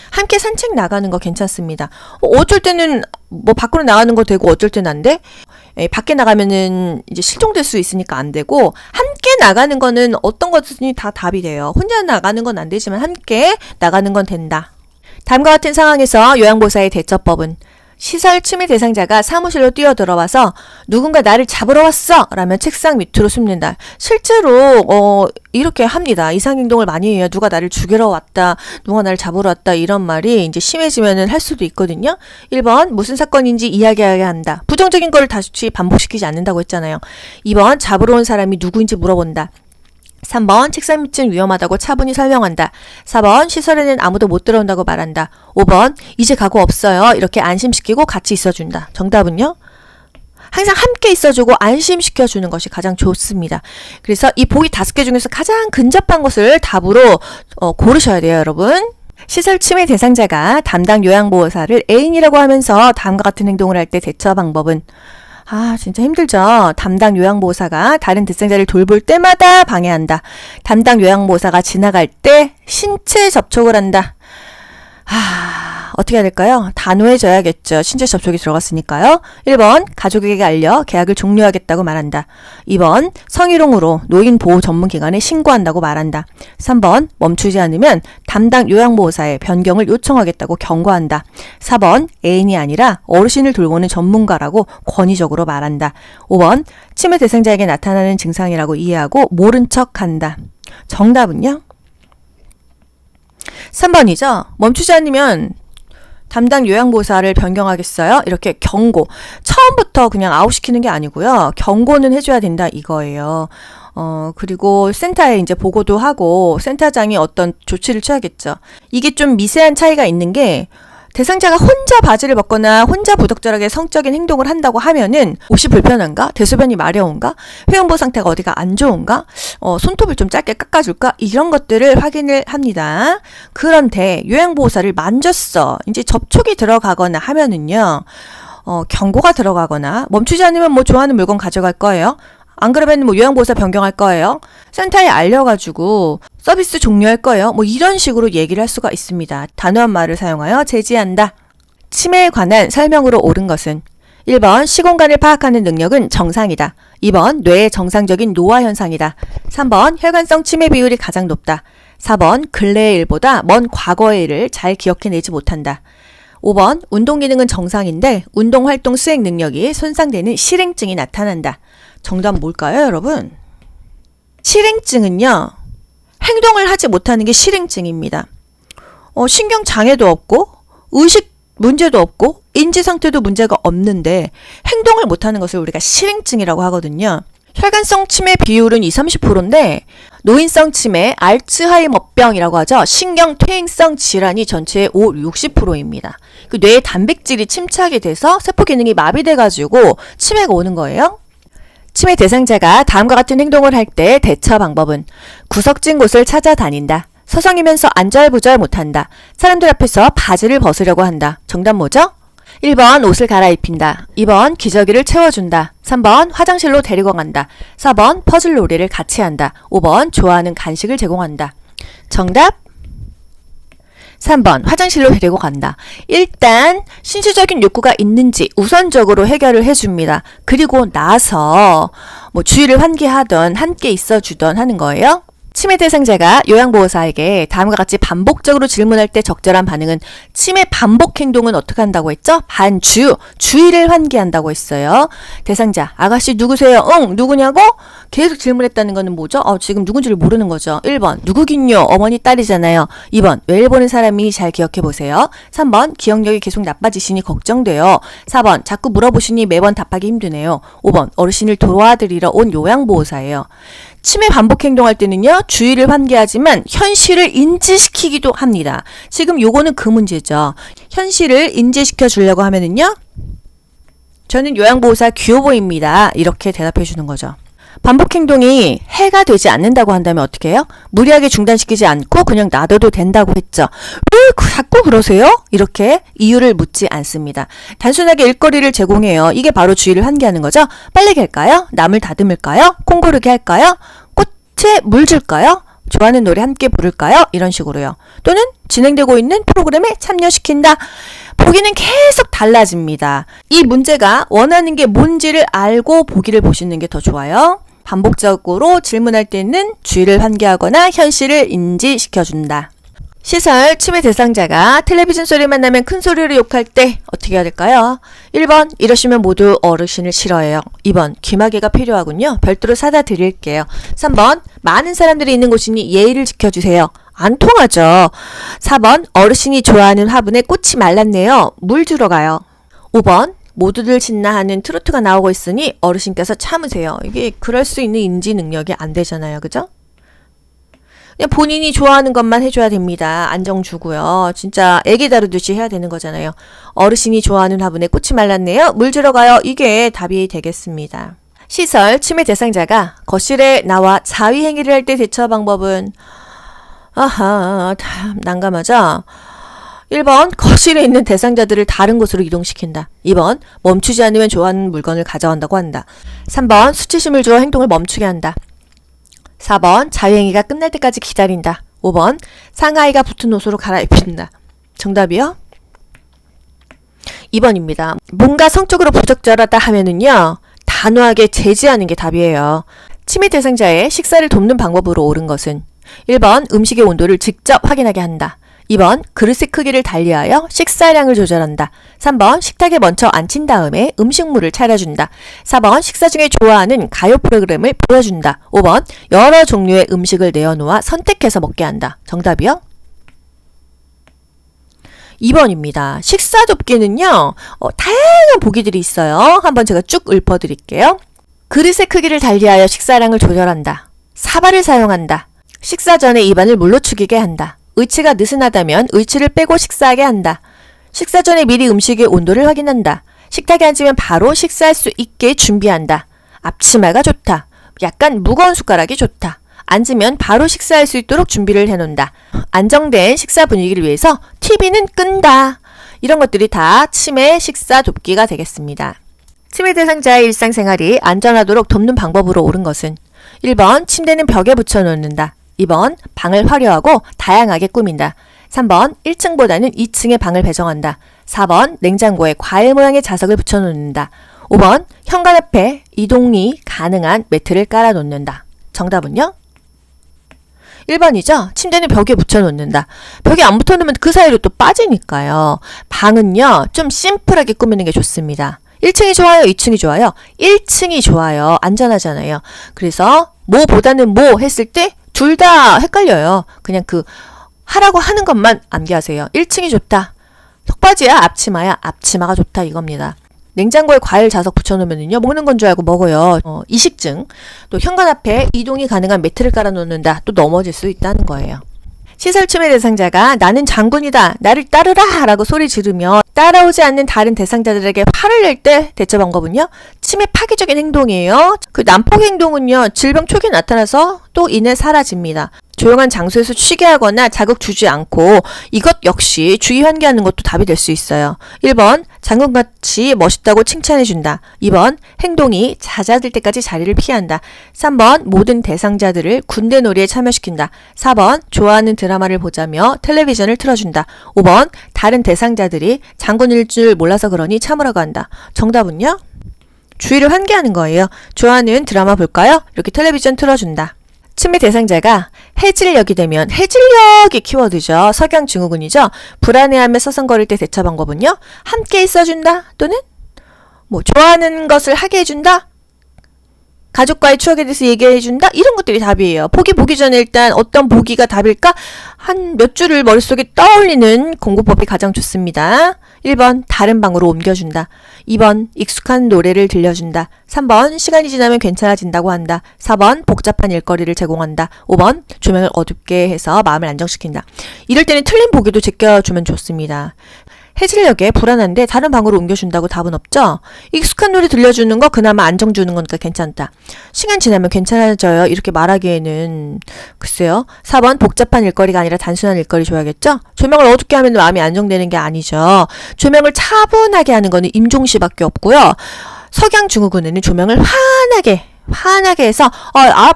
함께 산책 나가는 거 괜찮습니다. 어쩔 때는 밖으로 나가는 거 되고 어쩔 때는 안 돼? 밖에 나가면은 이제 실종될 수 있으니까 안 되고 함께 나가는 거는 어떤 것이든 다 답이 돼요. 혼자 나가는 건 안 되지만 함께 나가는 건 된다. 다음과 같은 상황에서 요양보호사의 대처법은 시설 치매 대상자가 사무실로 뛰어들어와서 누군가 나를 잡으러 왔어! 라며 책상 밑으로 숨는다. 실제로 이렇게 합니다. 이상행동을 많이 해요. 누가 나를 죽이러 왔다. 누가 나를 잡으러 왔다. 이런 말이 이제 심해지면 할 수도 있거든요. 1번 무슨 사건인지 이야기하게 한다. 부정적인 걸 다시 반복시키지 않는다고 했잖아요. 2번 잡으러 온 사람이 누구인지 물어본다. 3번 책상 밑은 위험하다고 차분히 설명한다. 4번 시설에는 아무도 못 들어온다고 말한다. 5번 이제 가고 없어요. 이렇게 안심시키고 같이 있어준다. 정답은요? 항상 함께 있어주고 안심시켜주는 것이 가장 좋습니다. 그래서 이 보기 5개 중에서 가장 근접한 것을 답으로 고르셔야 돼요, 여러분. 시설 치매 대상자가 담당 요양보호사를 애인이라고 하면서 다음과 같은 행동을 할 때 대처 방법은 진짜 힘들죠. 담당 요양보호사가 다른 대상자를 돌볼 때마다 방해한다. 담당 요양보호사가 지나갈 때 신체 접촉을 한다. 어떻게 해야 될까요? 단호해져야겠죠. 신체 접촉이 들어갔으니까요. 1번 가족에게 알려 계약을 종료하겠다고 말한다. 2번 성희롱으로 노인 보호 전문기관에 신고한다고 말한다. 3번 멈추지 않으면 담당 요양보호사에 변경을 요청하겠다고 경고한다. 4번 애인이 아니라 어르신을 돌보는 전문가라고 권위적으로 말한다. 5번 치매 대상자에게 나타나는 증상이라고 이해하고 모른 척한다. 정답은요? 3번이죠. 멈추지 않으면 담당 요양보호사를 변경하겠어요? 이렇게 경고. 처음부터 그냥 아웃시키는 게 아니고요. 경고는 해줘야 된다 이거예요. 그리고 센터에 이제 보고도 하고 센터장이 어떤 조치를 취하겠죠. 이게 좀 미세한 차이가 있는 게 대상자가 혼자 바지를 벗거나 혼자 부적절하게 성적인 행동을 한다고 하면은 옷이 불편한가? 대소변이 마려운가? 회음부 상태가 어디가 안 좋은가? 손톱을 좀 짧게 깎아줄까? 이런 것들을 확인을 합니다. 그런데 요양보호사를 만졌어. 이제 접촉이 들어가거나 하면은요. 경고가 들어가거나 멈추지 않으면 뭐 좋아하는 물건 가져갈 거예요. 안 그러면 뭐 요양보호사 변경할 거예요. 센터에 알려가지고 서비스 종료할 거예요. 뭐 이런 식으로 얘기를 할 수가 있습니다. 단호한 말을 사용하여 제지한다. 치매에 관한 설명으로 옳은 것은 1번 시공간을 파악하는 능력은 정상이다. 2번 뇌의 정상적인 노화 현상이다. 3번 혈관성 치매 비율이 가장 높다. 4번 근래의 일보다 먼 과거의 일을 잘 기억해내지 못한다. 5번 운동 기능은 정상인데 운동 활동 수행 능력이 손상되는 실행증이 나타난다. 정답 뭘까요, 여러분? 실행증은요. 행동을 하지 못하는 게 실행증입니다. 신경 장애도 없고 의식 문제도 없고 인지 상태도 문제가 없는데 행동을 못하는 것을 우리가 실행증이라고 하거든요. 혈관성 치매 비율은 20-30%인데 노인성 치매, 알츠하이머병이라고 하죠. 신경퇴행성 질환이 전체의 50-60%입니다. 그 뇌의 단백질이 침착이 돼서 세포 기능이 마비돼가지고 치매가 오는 거예요. 치매 대상자가 다음과 같은 행동을 할 때 대처 방법은 구석진 곳을 찾아다닌다. 서성이면서 안절부절 못한다. 사람들 앞에서 바지를 벗으려고 한다. 정답 뭐죠? 1번 옷을 갈아입힌다. 2번 기저귀를 채워준다. 3번 화장실로 데리고 간다. 4번 퍼즐 놀이를 같이 한다. 5번 좋아하는 간식을 제공한다. 정답 3번 화장실로 데리고 간다. 일단 신체적인 욕구가 있는지 우선적으로 해결을 해줍니다. 그리고 나서 뭐 주의를 환기하던 함께 있어주던 하는 거예요. 치매 대상자가 요양보호사에게 다음과 같이 반복적으로 질문할 때 적절한 반응은 치매 반복 행동은 어떻게 한다고 했죠? 반주, 주의를 환기한다고 했어요. 대상자, 아가씨 누구세요? 응, 누구냐고? 계속 질문했다는 거는 뭐죠? 지금 누군지를 모르는 거죠. 1번, 누구긴요? 어머니 딸이잖아요. 2번, 매일 보는 사람이 잘 기억해보세요. 3번, 기억력이 계속 나빠지시니 걱정돼요. 4번, 자꾸 물어보시니 매번 답하기 힘드네요. 5번, 어르신을 도와드리러 온 요양보호사예요. 치매 반복 행동할 때는요, 주의를 환기하지만 현실을 인지시키기도 합니다. 지금 요거는 그 문제죠. 현실을 인지시켜 주려고 하면은요, 저는 요양보호사 귀여보입니다. 이렇게 대답해 주는 거죠. 반복 행동이 해가 되지 않는다고 한다면 어떻게 해요? 무리하게 중단시키지 않고 그냥 놔둬도 된다고 했죠. 왜 자꾸 그러세요? 이렇게 이유를 묻지 않습니다. 단순하게 일거리를 제공해요. 이게 바로 주의를 환기하는 거죠. 빨래기 할까요? 나물 다듬을까요? 콩 고르기 할까요? 꽃에 물 줄까요? 좋아하는 노래 함께 부를까요? 이런 식으로요. 또는 진행되고 있는 프로그램에 참여시킨다. 보기는 계속 달라집니다. 이 문제가 원하는 게 뭔지를 알고 보기를 보시는 게 더 좋아요. 반복적으로 질문할 때는 주의를 환기하거나 현실을 인지시켜준다. 시설 치매 대상자가 텔레비전 소리만 나면 큰 소리로 욕할 때 어떻게 해야 될까요? 1번 이러시면 모두 어르신을 싫어해요. 2번 귀마개가 필요하군요. 별도로 사다 드릴게요. 3번 많은 사람들이 있는 곳이니 예의를 지켜주세요. 안 통하죠. 4번 어르신이 좋아하는 화분에 꽃이 말랐네요. 물 주러 가요. 5번 모두들 신나하는 트로트가 나오고 있으니 어르신께서 참으세요. 이게 그럴 수 있는 인지 능력이 안 되잖아요. 그죠? 그냥 본인이 좋아하는 것만 해줘야 됩니다. 안정 주고요. 진짜 애기 다루듯이 해야 되는 거잖아요. 어르신이 좋아하는 화분에 꽃이 말랐네요. 물 주러 가요. 이게 답이 되겠습니다. 시설 치매 대상자가 거실에 나와 자위 행위를 할 때 대처 방법은 난감하죠. 1번 거실에 있는 대상자들을 다른 곳으로 이동시킨다. 2번 멈추지 않으면 좋아하는 물건을 가져간다고 한다. 3번 수치심을 주어 행동을 멈추게 한다. 4번 자유행위가 끝날 때까지 기다린다. 5번 상하이가 붙은 옷으로 갈아입힌다. 정답이요? 2번입니다. 뭔가 성적으로 부적절하다 하면은요, 단호하게 제지하는 게 답이에요. 치매 대상자의 식사를 돕는 방법으로 옳은 것은 1번 음식의 온도를 직접 확인하게 한다. 2번 그릇의 크기를 달리하여 식사량을 조절한다. 3번 식탁에 먼저 앉힌 다음에 음식물을 차려준다. 4번 식사 중에 좋아하는 가요 프로그램을 보여준다. 5번 여러 종류의 음식을 내어놓아 선택해서 먹게 한다. 정답이요? 2번입니다. 식사 돕기는요, 다양한 보기들이 있어요. 한번 제가 쭉 읊어드릴게요. 그릇의 크기를 달리하여 식사량을 조절한다. 사발을 사용한다. 식사 전에 입안을 물로 축이게 한다. 의치가 느슨하다면 의치를 빼고 식사하게 한다. 식사 전에 미리 음식의 온도를 확인한다. 식탁에 앉으면 바로 식사할 수 있게 준비한다. 앞치마가 좋다. 약간 무거운 숟가락이 좋다. 앉으면 바로 식사할 수 있도록 준비를 해놓는다. 안정된 식사 분위기를 위해서 TV는 끈다. 이런 것들이 다 치매 식사 돕기가 되겠습니다. 치매 대상자의 일상생활이 안전하도록 돕는 방법으로 옳은 것은 1번 침대는 벽에 붙여놓는다. 2번 방을 화려하고 다양하게 꾸민다. 3번 1층보다는 2층에 방을 배정한다. 4번 냉장고에 과일 모양의 자석을 붙여놓는다. 5번 현관 앞에 이동이 가능한 매트를 깔아놓는다. 정답은요? 1번이죠. 침대는 벽에 붙여놓는다. 벽에 안 붙여놓으면 그 사이로 또 빠지니까요. 방은요. 좀 심플하게 꾸미는 게 좋습니다. 1층이 좋아요? 2층이 좋아요? 1층이 좋아요. 안전하잖아요. 그래서 뭐보다는 뭐 했을 때 둘 다 헷갈려요. 그냥 하라고 하는 것만 암기하세요. 1층이 좋다. 속바지야? 앞치마야? 앞치마가 좋다 이겁니다. 냉장고에 과일 자석 붙여놓으면요 먹는 건 줄 알고 먹어요. 이식증. 또 현관 앞에 이동이 가능한 매트를 깔아놓는다. 또 넘어질 수 있다는 거예요. 시설 치매 대상자가 나는 장군이다. 나를 따르라 라고 소리 지르며 따라오지 않는 다른 대상자들에게 화를 낼 때 대처 방법은요. 치매 파괴적인 행동이에요. 그 난폭 행동은요. 질병 초기에 나타나서 또 이내 사라집니다. 조용한 장소에서 쉬게 하거나 자극 주지 않고 이것 역시 주의 환기하는 것도 답이 될 수 있어요. 1번 장군같이 멋있다고 칭찬해준다. 2번 행동이 잦아들 때까지 자리를 피한다. 3번 모든 대상자들을 군대 놀이에 참여시킨다. 4번 좋아하는 드라마를 보자며 텔레비전을 틀어준다. 5번 다른 대상자들이 장군일 줄 몰라서 그러니 참으라고 한다. 정답은요? 주의를 환기하는 거예요. 좋아하는 드라마 볼까요? 이렇게 텔레비전 틀어준다. 치매 대상자가 해질녘이 되면 해질녘이 키워드죠. 석양증후군이죠. 불안해하며 서성거릴 때 대처 방법은요. 함께 있어준다 또는 좋아하는 것을 하게 해준다. 가족과의 추억에 대해서 얘기해준다. 이런 것들이 답이에요. 보기 보기 전에 일단 어떤 보기가 답일까? 한 몇 줄을 머릿속에 떠올리는 공부법이 가장 좋습니다. 1번 다른 방으로 옮겨준다. 2번 익숙한 노래를 들려준다. 3번 시간이 지나면 괜찮아진다고 한다. 4번 복잡한 일거리를 제공한다. 5번 조명을 어둡게 해서 마음을 안정시킨다. 이럴 때는 틀린 보기도 제껴주면 좋습니다. 해질녘에 불안한데 다른 방으로 옮겨준다고 답은 없죠? 익숙한 노래 들려주는 거 그나마 안정 주는 거니까 괜찮다. 시간 지나면 괜찮아져요. 이렇게 말하기에는 글쎄요. 4번 복잡한 일거리가 아니라 단순한 일거리 줘야겠죠? 조명을 어둡게 하면 마음이 안정되는 게 아니죠. 조명을 차분하게 하는 거는 임종시밖에 없고요. 석양증후군에는 조명을 환하게 해서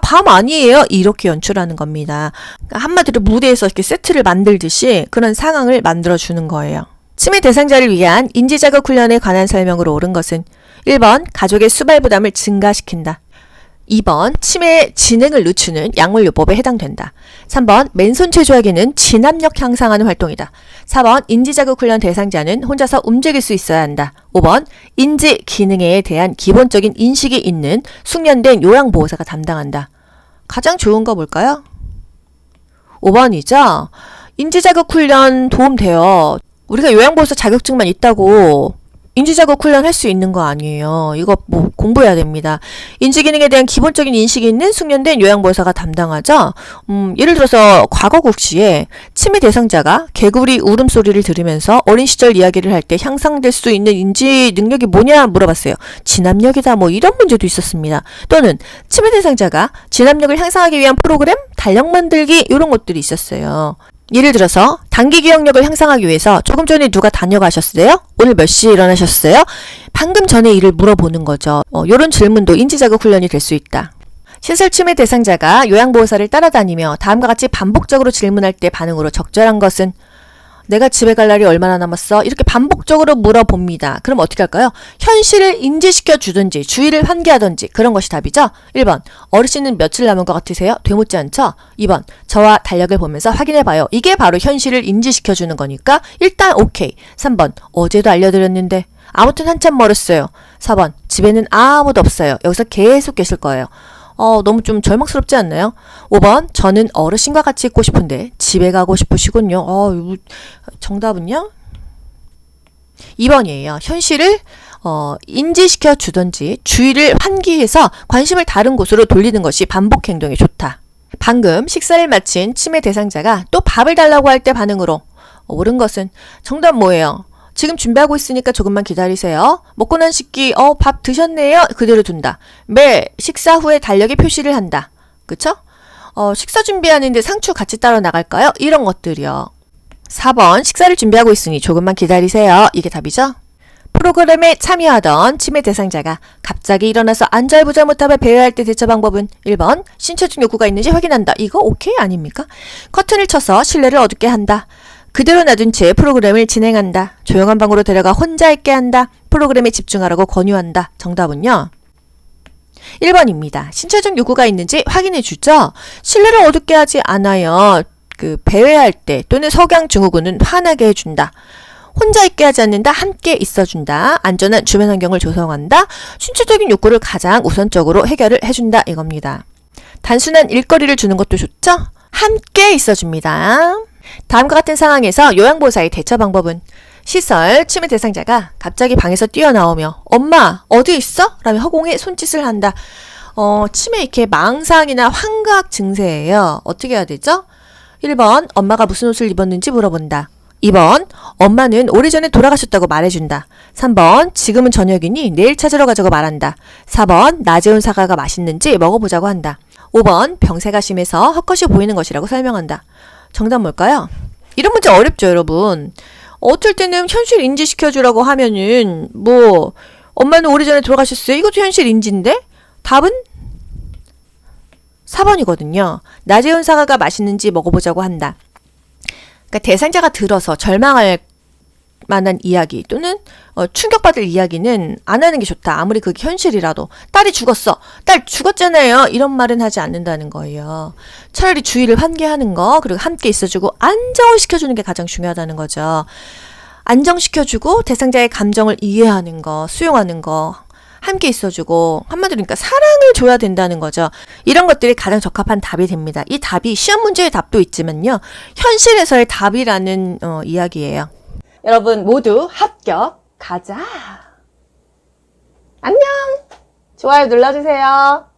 밤 아니에요 이렇게 연출하는 겁니다. 한마디로 무대에서 이렇게 세트를 만들듯이 그런 상황을 만들어주는 거예요. 치매 대상자를 위한 인지자극 훈련에 관한 설명으로 옳은 것은 1번 가족의 수발 부담을 증가시킨다. 2번 치매 진행을 늦추는 약물요법에 해당된다. 3번 맨손 체조하기는 진압력 향상하는 활동이다. 4번 인지자극 훈련 대상자는 혼자서 움직일 수 있어야 한다. 5번 인지 기능에 대한 기본적인 인식이 있는 숙련된 요양보호사가 담당한다. 가장 좋은 거 뭘까요? 5번이죠. 인지자극 훈련 도움돼요. 우리가 요양보호사 자격증만 있다고 인지자극 훈련 할 수 있는 거 아니에요. 이거 공부해야 됩니다. 인지기능에 대한 기본적인 인식이 있는 숙련된 요양보호사가 담당하죠. 예를 들어서 과거국시에 치매 대상자가 개구리 울음소리를 들으면서 어린 시절 이야기를 할 때 향상될 수 있는 인지 능력이 뭐냐 물어봤어요. 진압력이다 이런 문제도 있었습니다. 또는 치매 대상자가 진압력을 향상하기 위한 프로그램, 달력 만들기 이런 것들이 있었어요. 예를 들어서 단기 기억력을 향상하기 위해서 조금 전에 누가 다녀가셨어요? 오늘 몇 시에 일어나셨어요? 방금 전에 일을 물어보는 거죠. 이런 질문도 인지자극 훈련이 될 수 있다. 시설 치매 대상자가 요양보호사를 따라다니며 다음과 같이 반복적으로 질문할 때 반응으로 적절한 것은 내가 집에 갈 날이 얼마나 남았어? 이렇게 반복적으로 물어봅니다. 그럼 어떻게 할까요? 현실을 인지시켜 주든지 주의를 환기하든지 그런 것이 답이죠. 1번 어르신은 며칠 남은 것 같으세요? 되묻지 않죠? 2번 저와 달력을 보면서 확인해봐요. 이게 바로 현실을 인지시켜 주는 거니까 일단 오케이. 3번 어제도 알려드렸는데 아무튼 한참 멀었어요. 4번 집에는 아무도 없어요. 여기서 계속 계실 거예요. 너무 좀 절망스럽지 않나요? 5번 저는 어르신과 같이 있고 싶은데 집에 가고 싶으시군요. 정답은요? 2번이에요. 현실을 인지시켜 주든지 주의를 환기해서 관심을 다른 곳으로 돌리는 것이 반복 행동에 좋다. 방금 식사를 마친 치매 대상자가 또 밥을 달라고 할 때 반응으로 옳은 것은 정답 뭐예요? 지금 준비하고 있으니까 조금만 기다리세요. 먹고 난 식기, 밥 드셨네요. 그대로 둔다. 매 식사 후에 달력에 표시를 한다. 그쵸? 식사 준비하는데 상추 같이 따로 나갈까요? 이런 것들이요. 4번, 식사를 준비하고 있으니 조금만 기다리세요. 이게 답이죠? 프로그램에 참여하던 치매 대상자가 갑자기 일어나서 안절부절못하며 배회할 때 대처 방법은 1번, 신체적 욕구가 있는지 확인한다. 이거 오케이 아닙니까? 커튼을 쳐서 신뢰를 얻게 한다. 그대로 놔둔 채 프로그램을 진행한다. 조용한 방으로 데려가 혼자 있게 한다. 프로그램에 집중하라고 권유한다. 정답은요. 1번입니다. 신체적 요구가 있는지 확인해 주죠. 신뢰를 얻게 하지 않아요. 배회할 때 또는 석양 증후군은 화나게 해준다. 혼자 있게 하지 않는다. 함께 있어준다. 안전한 주변 환경을 조성한다. 신체적인 욕구를 가장 우선적으로 해결을 해준다. 이겁니다. 단순한 일거리를 주는 것도 좋죠? 함께 있어줍니다. 다음과 같은 상황에서 요양보호사의 대처 방법은 시설 치매 대상자가 갑자기 방에서 뛰어나오며 엄마 어디 있어? 라며 허공에 손짓을 한다. 치매 이렇게 망상이나 환각 증세예요. 어떻게 해야 되죠? 1번 엄마가 무슨 옷을 입었는지 물어본다. 2번 엄마는 오래전에 돌아가셨다고 말해준다. 3번 지금은 저녁이니 내일 찾으러 가자고 말한다. 4번 낮에 온 사과가 맛있는지 먹어보자고 한다. 5번 병세가 심해서 헛것이 보이는 것이라고 설명한다. 정답 뭘까요? 이런 문제 어렵죠, 여러분. 어떨 때는 현실 인지시켜주라고 하면은 엄마는 오래전에 돌아가셨어요. 이것도 현실 인지인데? 답은 4번이거든요. 낮에 온 사과가 맛있는지 먹어보자고 한다. 그러니까 대상자가 들어서 절망할 만한 이야기 또는 충격받을 이야기는 안 하는 게 좋다. 아무리 그게 현실이라도. 딸이 죽었어. 딸 죽었잖아요. 이런 말은 하지 않는다는 거예요. 차라리 주의를 환기하는 거 그리고 함께 있어주고 안정을 시켜주는 게 가장 중요하다는 거죠. 안정시켜주고 대상자의 감정을 이해하는 거, 수용하는 거, 함께 있어주고 한마디로 그러니까 사랑을 줘야 된다는 거죠. 이런 것들이 가장 적합한 답이 됩니다. 이 답이 시험 문제의 답도 있지만요. 현실에서의 답이라는 이야기예요. 여러분 모두 합격 가자. 안녕. 좋아요 눌러주세요.